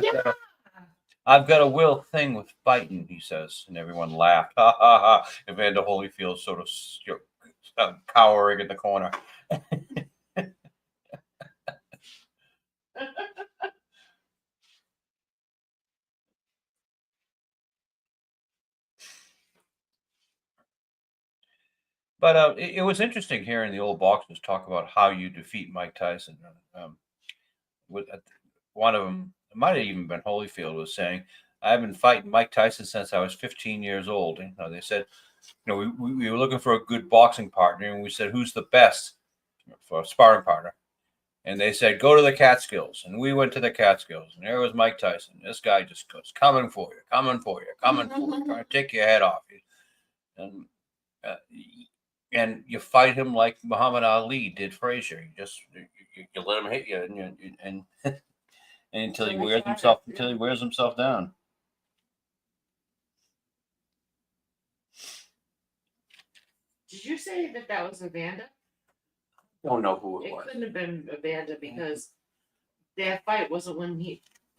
I've got a real thing with biting," he says, and everyone laughed. Ha ha ha! Evander Holyfield sort of cowering in the corner. But it was interesting hearing the old boxers talk about how you defeat Mike Tyson. One of them, it might have even been Holyfield, was saying, "I've been fighting Mike Tyson since I was 15 years old." You know, they said we were looking for a good boxing partner, and we said, who's the best for a sparring partner? And they said, go to the Catskills. And we went to the Catskills, and there was Mike Tyson. This guy just goes, coming for you, coming for you, coming for you, trying to take your head off. And and you fight him like Muhammad Ali did Frazier. You let him hit you, and until he wears himself down. Did you say that was Evander? Don't know who it It was. couldn't have been Evander because their fight wasn't when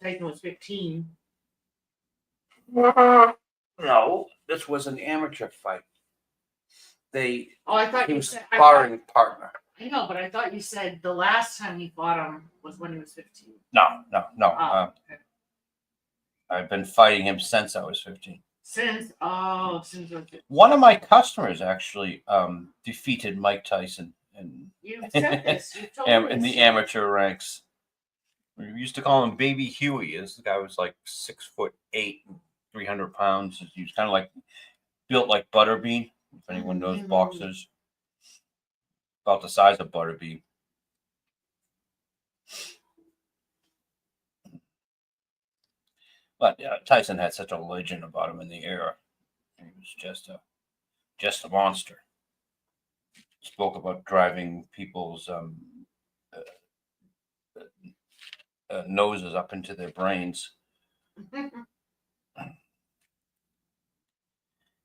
Tyson was 15. No, this was an amateur fight. I thought He you was said sparring partner. I know, but I thought you said the last time he fought him was when he was 15. No. Oh, okay. I've been fighting him since I was 15. Since I was 15. One of my customers actually defeated Mike Tyson You said this. You told me in the this. amateur ranks. We used to call him Baby Huey. This guy was like 6'8", 300 pounds. He was kind of like built like Butterbean. If anyone knows boxers, about the size of Butterbean. But Tyson had such a legend about him in the era. He was just a monster. Spoke about driving people's noses up into their brains. And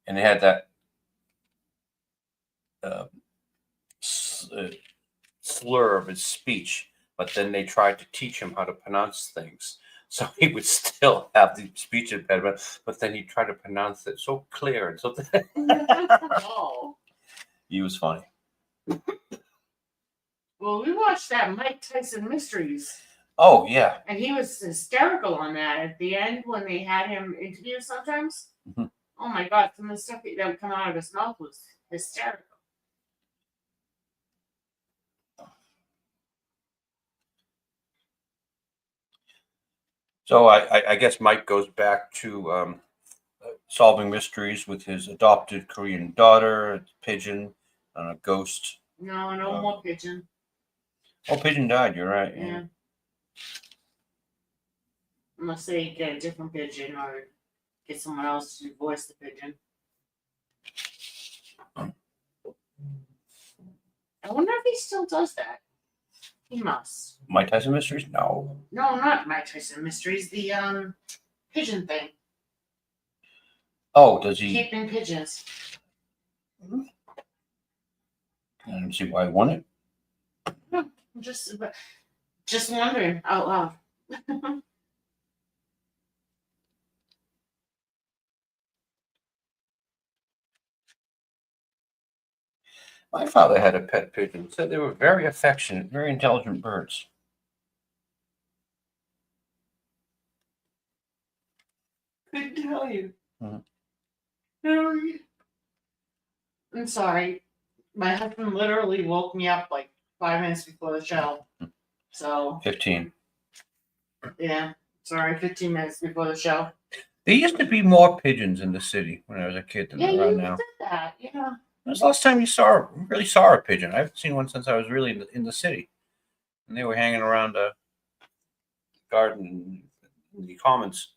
they had that slur of his speech, but then they tried to teach him how to pronounce things. So he would still have the speech impediment, but then he tried to pronounce it so clear and so. Oh. He was funny. Well, we watched that Mike Tyson Mysteries. Oh yeah. And he was hysterical on that at the end when they had him interview sometimes. Mm-hmm. Oh my God, some of the stuff that would come out of his mouth was hysterical. So I guess Mike goes back to solving mysteries with his adopted Korean daughter, a pigeon, and a ghost. No more pigeon. Oh, pigeon died. You're right. Yeah. Unless they get a different pigeon or get someone else to voice the pigeon. I wonder if he still does that. He must. Mike Tyson Mysteries? No. No, not Mike Tyson Mysteries. The pigeon thing. Oh, does he? Keeping pigeons. I don't see why he won it. No, just wondering out loud. My father had a pet pigeon. Said they were very affectionate, very intelligent birds. Couldn't tell you. Mm-hmm. I'm sorry. My husband literally woke me up like 5 minutes before the show. So 15. yeah, sorry, 15 minutes before the show. There used to be more pigeons in the city when I was a kid than Yeah, there are you now. said that. Yeah. When was the last time you really saw a pigeon? I haven't seen one since I was really in the city. And they were hanging around a garden in the commons.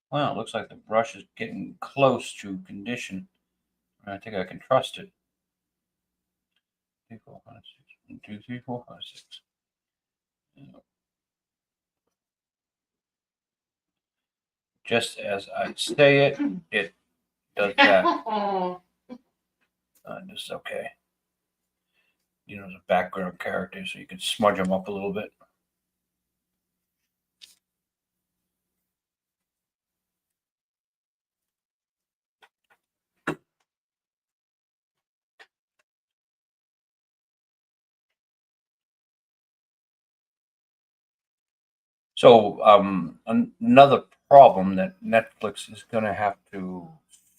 Well, it looks like the brush is getting close to condition. I think I can trust it. 3, 4, 5, 6. 1, 2, 3, 4, 5, 6. Just as I say it, it does that. Just okay. You know, the background character, so you can smudge them up a little bit. So another problem that Netflix is going to have to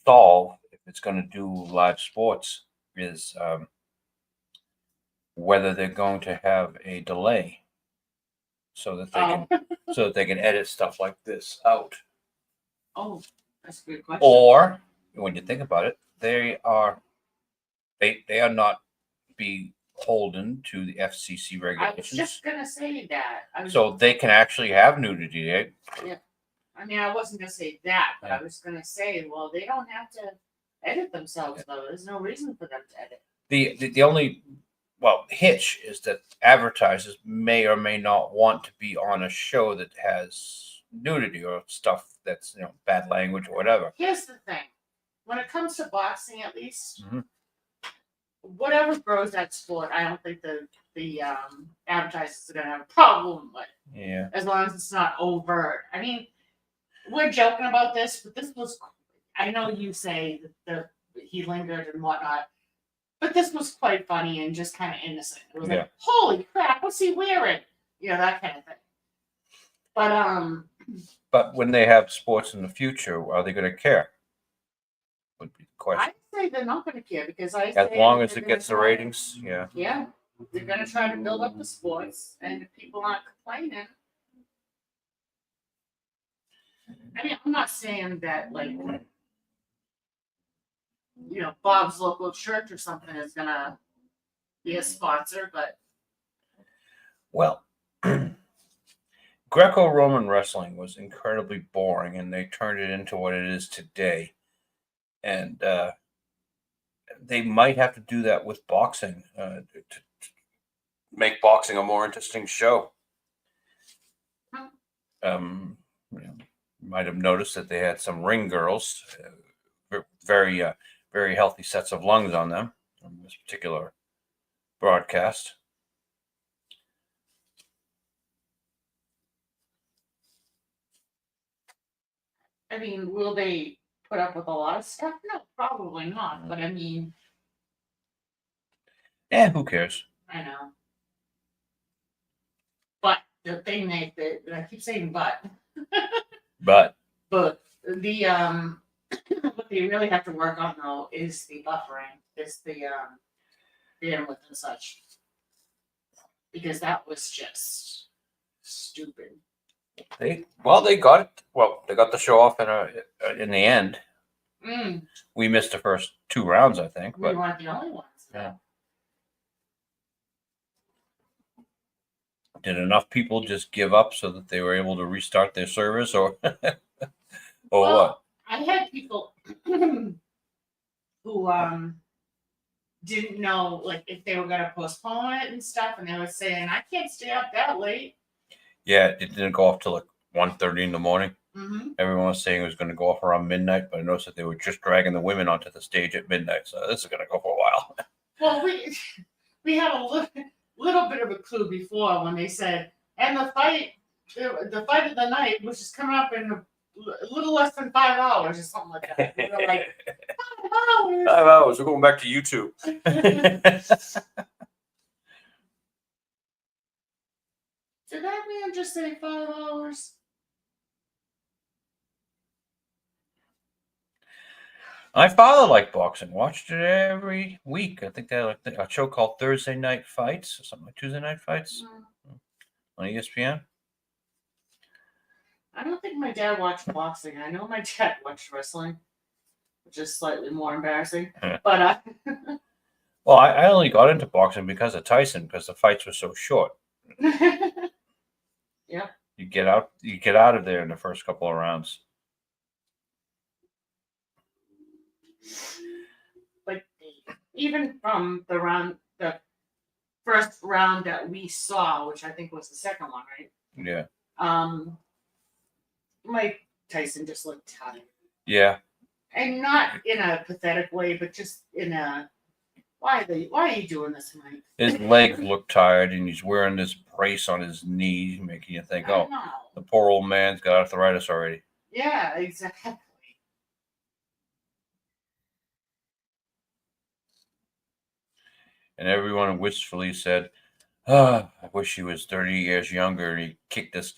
solve if it's going to do live sports is whether they're going to have a delay so that they can edit stuff like this out. Oh, that's a good question. Or when you think about it, they are not beholden to the FCC I was regulations, just gonna say that. so they can actually have nudity. Eh? Yeah. I mean, I wasn't gonna say that, but Yeah. I was gonna say, well, they don't have to edit themselves though. There's no reason for them to edit. The only hitch is that advertisers may or may not want to be on a show that has nudity or stuff that's bad language or whatever. Here's the thing: when it comes to boxing, at least, Mhm. whatever grows that sport, I don't think the advertisers are gonna have a problem with. Yeah. As long as it's not overt. I mean, we're joking about this, but this was. I know you say that he lingered and whatnot, but this was quite funny and just kind of innocent. It was like, holy crap, what's he wearing? That kind of thing. But when they have sports in the future, are they going to care? Would be the question. I say they're not going to care because as long as it gets the ratings, yeah. Yeah, they're going to try to build up the sports, and if people aren't complaining. I mean, I'm not saying that Bob's local church or something is gonna be a sponsor, but Greco-Roman wrestling was incredibly boring, and they turned it into what it is today. And they might have to do that with boxing to make boxing a more interesting show. You might have noticed that they had some ring girls, very very healthy sets of lungs on them on this particular broadcast. I mean, will they put up with a lot of stuff? No, probably not. But I mean, who cares? I know. But the thing I keep saying, but the what they really have to work on though is the buffering, is the bandwidth and such, because that was just stupid. They got it. Well, they got the show off in the end. We missed the first 2 rounds, I think. We weren't the only ones. Yeah. Did enough people just give up so that they were able to restart their service, or what? I had people who didn't know if they were going to postpone it and stuff, and they were saying, "I can't stay up that late." Yeah, it didn't go off till 1:30 in the morning. Mm-hmm. Everyone was saying it was going to go off around midnight, but I noticed that they were just dragging the women onto the stage at midnight, so this is going to go for a while. Well, we had a little bit of a clue before when they said, and the fight of the night, which is coming up in a little less than 5 hours or something like that. We were like, 5 hours. 5 hours. We're going back to YouTube. Did that man just say 5 hours? My father liked boxing. Watched it every week. I think they had a show called Thursday Night Fights or something like Tuesday Night Fights on ESPN. I don't think my dad watched boxing. I know my dad watched wrestling, which is slightly more embarrassing. But well, I only got into boxing because of Tyson, because the fights were so short. Yeah. You get out of there in the first couple of rounds. But even from the first round that we saw, which I think was the second one, right? Yeah. Mike Tyson just looked tired. Yeah. And not in a pathetic way, but just in a why are you doing this, Mike? His legs look tired, and he's wearing this brace on his knee, making you think, oh, the poor old man's got arthritis already. Yeah, exactly. And everyone wistfully said, I wish he was 30 years younger and he kicked this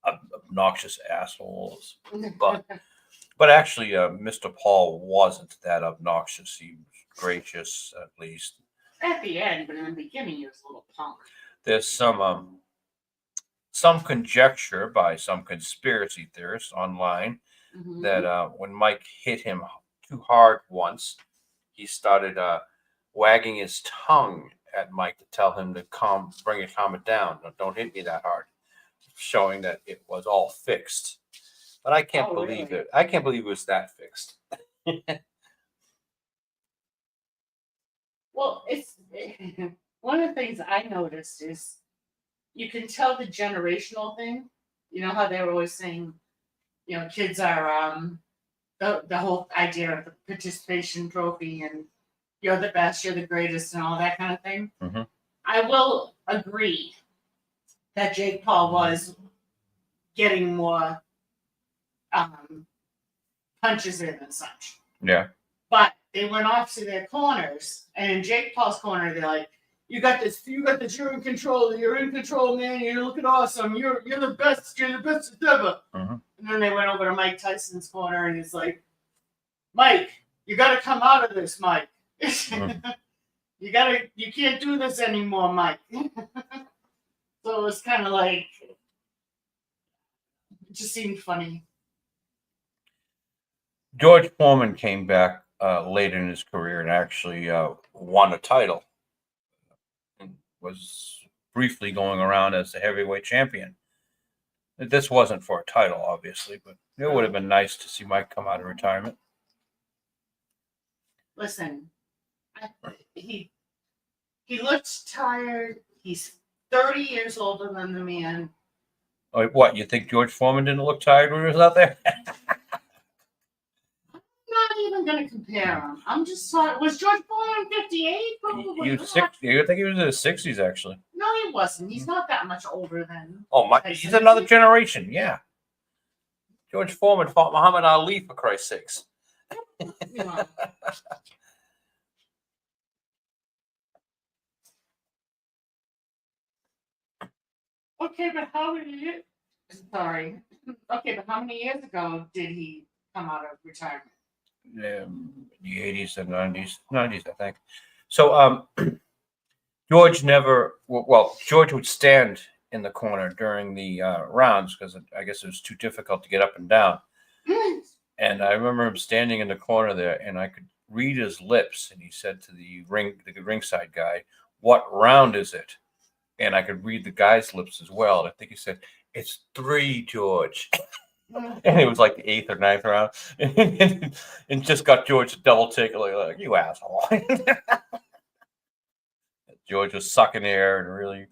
obnoxious assholes. But actually, Mr. Paul wasn't that obnoxious. He was gracious, at least. At the end, but in the beginning, he was a little punk. There's some conjecture by some conspiracy theorists online that when Mike hit him too hard once, he started wagging his tongue at Mike to tell him to calm it down. Don't hit me that hard, showing that it was all fixed. But I can't believe it. I can't believe it was that fixed. Well, it's one of the things I noticed is you can tell the generational thing. You know how they were always saying, you know, kids are the whole idea of the participation trophy and you're the best, you're the greatest, and all that kind of thing. Mm-hmm. I will agree that Jake Paul was getting more punches in and such. Yeah. But they went off to their corners, and in Jake Paul's corner, they're like, "You got this. You're in control. You're in control, man. You're looking awesome. You're the best. You're the best ever." Mm-hmm. And then they went over to Mike Tyson's corner, and he's like, "Mike, you got to come out of this, Mike. Mm-hmm. You can't do this anymore, Mike." So it was kind of like, it just seemed funny. George Foreman came back late in his career and actually won a title and was briefly going around as the heavyweight champion. This wasn't for a title, obviously, but it would have been nice to see Mike come out of retirement. Listen, he looks tired. He's 30 years older than the man. Oh, what, you think George Foreman didn't look tired when he was out there? Not even going to compare him. I'm just sorry. Was George Foreman 58? Probably. I think he was in his 60s, actually. No, he wasn't. He's not that much older than. Oh, he's another generation, yeah. George Foreman fought Muhammad Ali, for Christ's sakes. Yeah. Okay, but how many years? Sorry. Okay, but how many years ago did he come out of retirement? The 80s and 90s, I think. So George George would stand in the corner during the rounds because I guess it was too difficult to get up and down. And I remember him standing in the corner there, and I could read his lips, and he said to the ringside guy, "What round is it?" And I could read the guy's lips as well. And I think he said, "It's 3, George." And it was like the 8th or 9th round. And just got George to double take, like, "You asshole." George was sucking air and really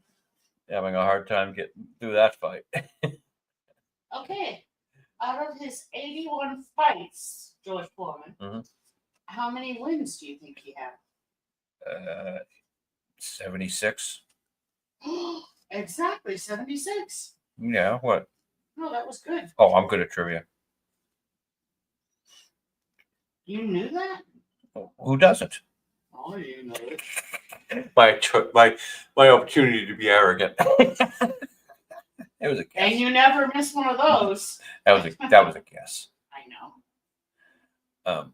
having a hard time getting through that fight. Okay. Out of his 81 fights, George Foreman, how many wins do you think he had? 76. Exactly, 76. Yeah, what? No, that was good. Oh, I'm good at trivia. You knew that? Who doesn't? Oh, you know it. My opportunity to be arrogant. It was a guess. And you never miss one of those. That was a guess. I know.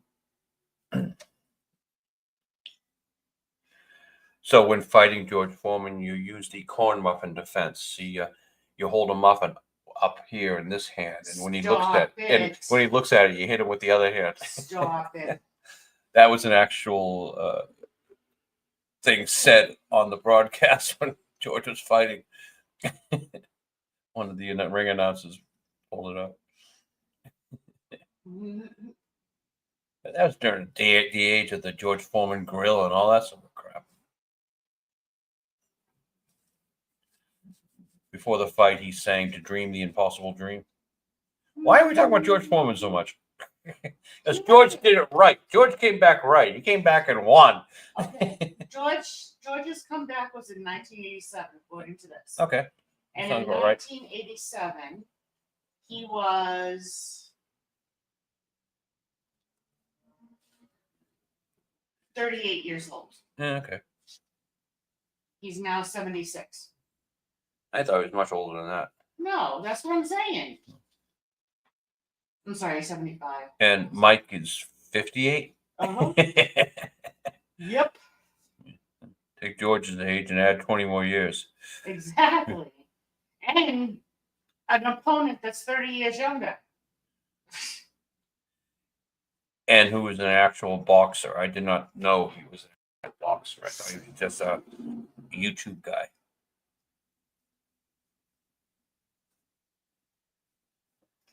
So when fighting George Foreman, you use the corn muffin defense. See, you hold a muffin up here in this hand, and when he looks at it, you hit him with the other hand. Stop it. That was an actual thing said on the broadcast when George was fighting. One of the ring announcers pulled it up. That was during the age of the George Foreman grill and all that sort of crap. Before the fight, he sang "To Dream the Impossible Dream." Why are we talking about George Foreman so much? Because George did it right. George came back right. He came back and won. Okay. George's comeback was in 1987, according to this. Okay. And in 1987, he was 38 years old. Yeah, okay. He's now 76. I thought he was much older than that. No, that's what I'm saying. I'm sorry, 75. And Mike is 58? Uh-huh. Yep. George's age and add 20 more years. Exactly. And an opponent that's 30 years younger. And who was an actual boxer. I did not know he was a boxer. I thought he was just a YouTube guy.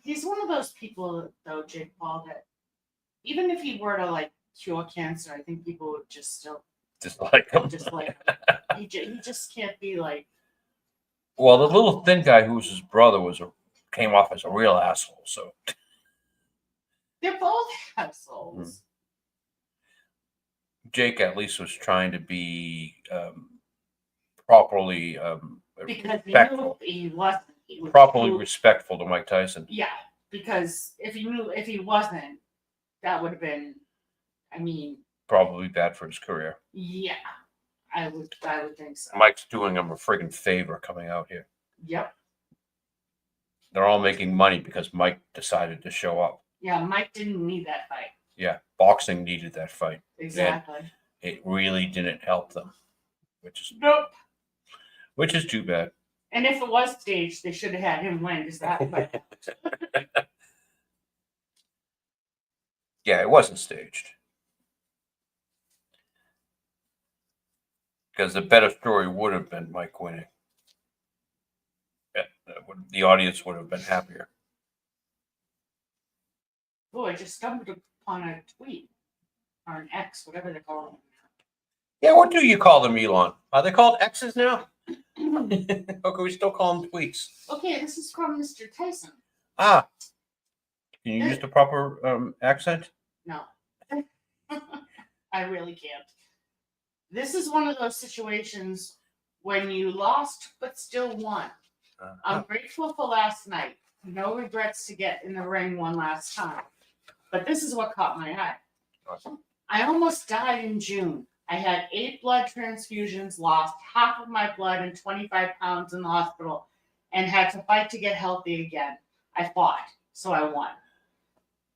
He's one of those people, though, Jake Paul, that even if he were to like cure cancer, I think people would just still Just like him. just like him. He just can't be like. Well, the little thin guy who was his brother came off as a real asshole. So They're both assholes. Jake at least was trying to be properly Because respectful. he wasn't. He was Properly respectful to Mike Tyson. Yeah, because if he wasn't, that would have been. I mean, Probably bad for his career. yeah, I would think so. Mike's doing him a friggin' favor coming out here. Yep. They're all making money because Mike decided to show up. Yeah, Mike didn't need that fight. Yeah, boxing needed that fight. Exactly. And it really didn't help them, which is too bad. And if it was staged, they should have had him win because that. Yeah, it wasn't staged. Because the better story would have been Mike winning. Yeah, the audience would have been happier. Oh, I just stumbled upon a tweet or an X, whatever they call them. Yeah, what do you call them, Elon? Are they called X's now? Or can we still call them tweets? Okay, this is from Mr. Tyson. Ah, can you use the proper accent? No, I really can't. This is one of those situations when you lost but still won. I'm grateful for last night. No regrets to get in the ring one last time. But this is what caught my eye. Awesome. I almost died in June. I had 8 blood transfusions, lost half of my blood and 25 pounds in the hospital, and had to fight to get healthy again. I fought, so I won.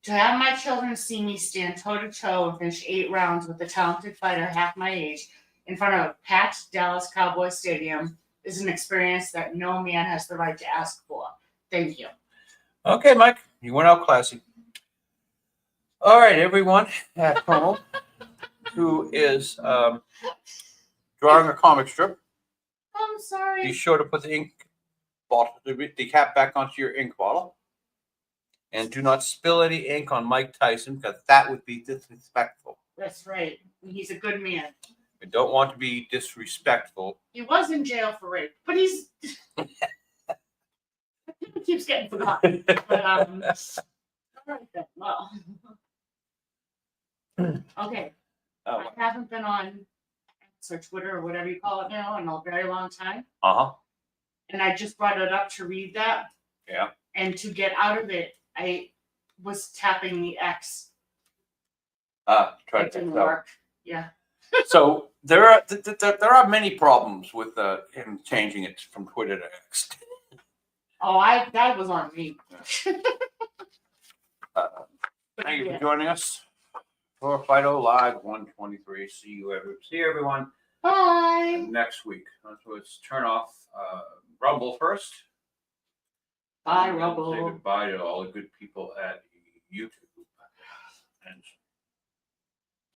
To have my children see me stand toe-to-toe and finish 8 rounds with a talented fighter half my age in front of a packed Dallas Cowboys stadium is an experience that no man has the right to ask for. Thank you. Okay, Mike, you went out classy. All right, everyone at home who is drawing a comic strip, I'm sorry. be sure to put the ink bottle, the cap back onto your ink bottle. And do not spill any ink on Mike Tyson because that would be disrespectful. That's right. He's a good man. We don't want to be disrespectful. He was in jail for rape, but he's keeps getting forgotten. But all right then. Well, okay. I haven't been on X or Twitter or whatever you call it now in a very long time, and I just brought it up to read that. Yeah. And to get out of it, I was tapping the X. Try It didn't work. Yeah. So there are many problems with him changing it from Twitter to X. Oh, that was on me. Thank you for joining us for Fido Live 123. See everyone Bye. next week. Let's turn off Rumble first. Bye, And Rumble. say goodbye to all the good people at YouTube. And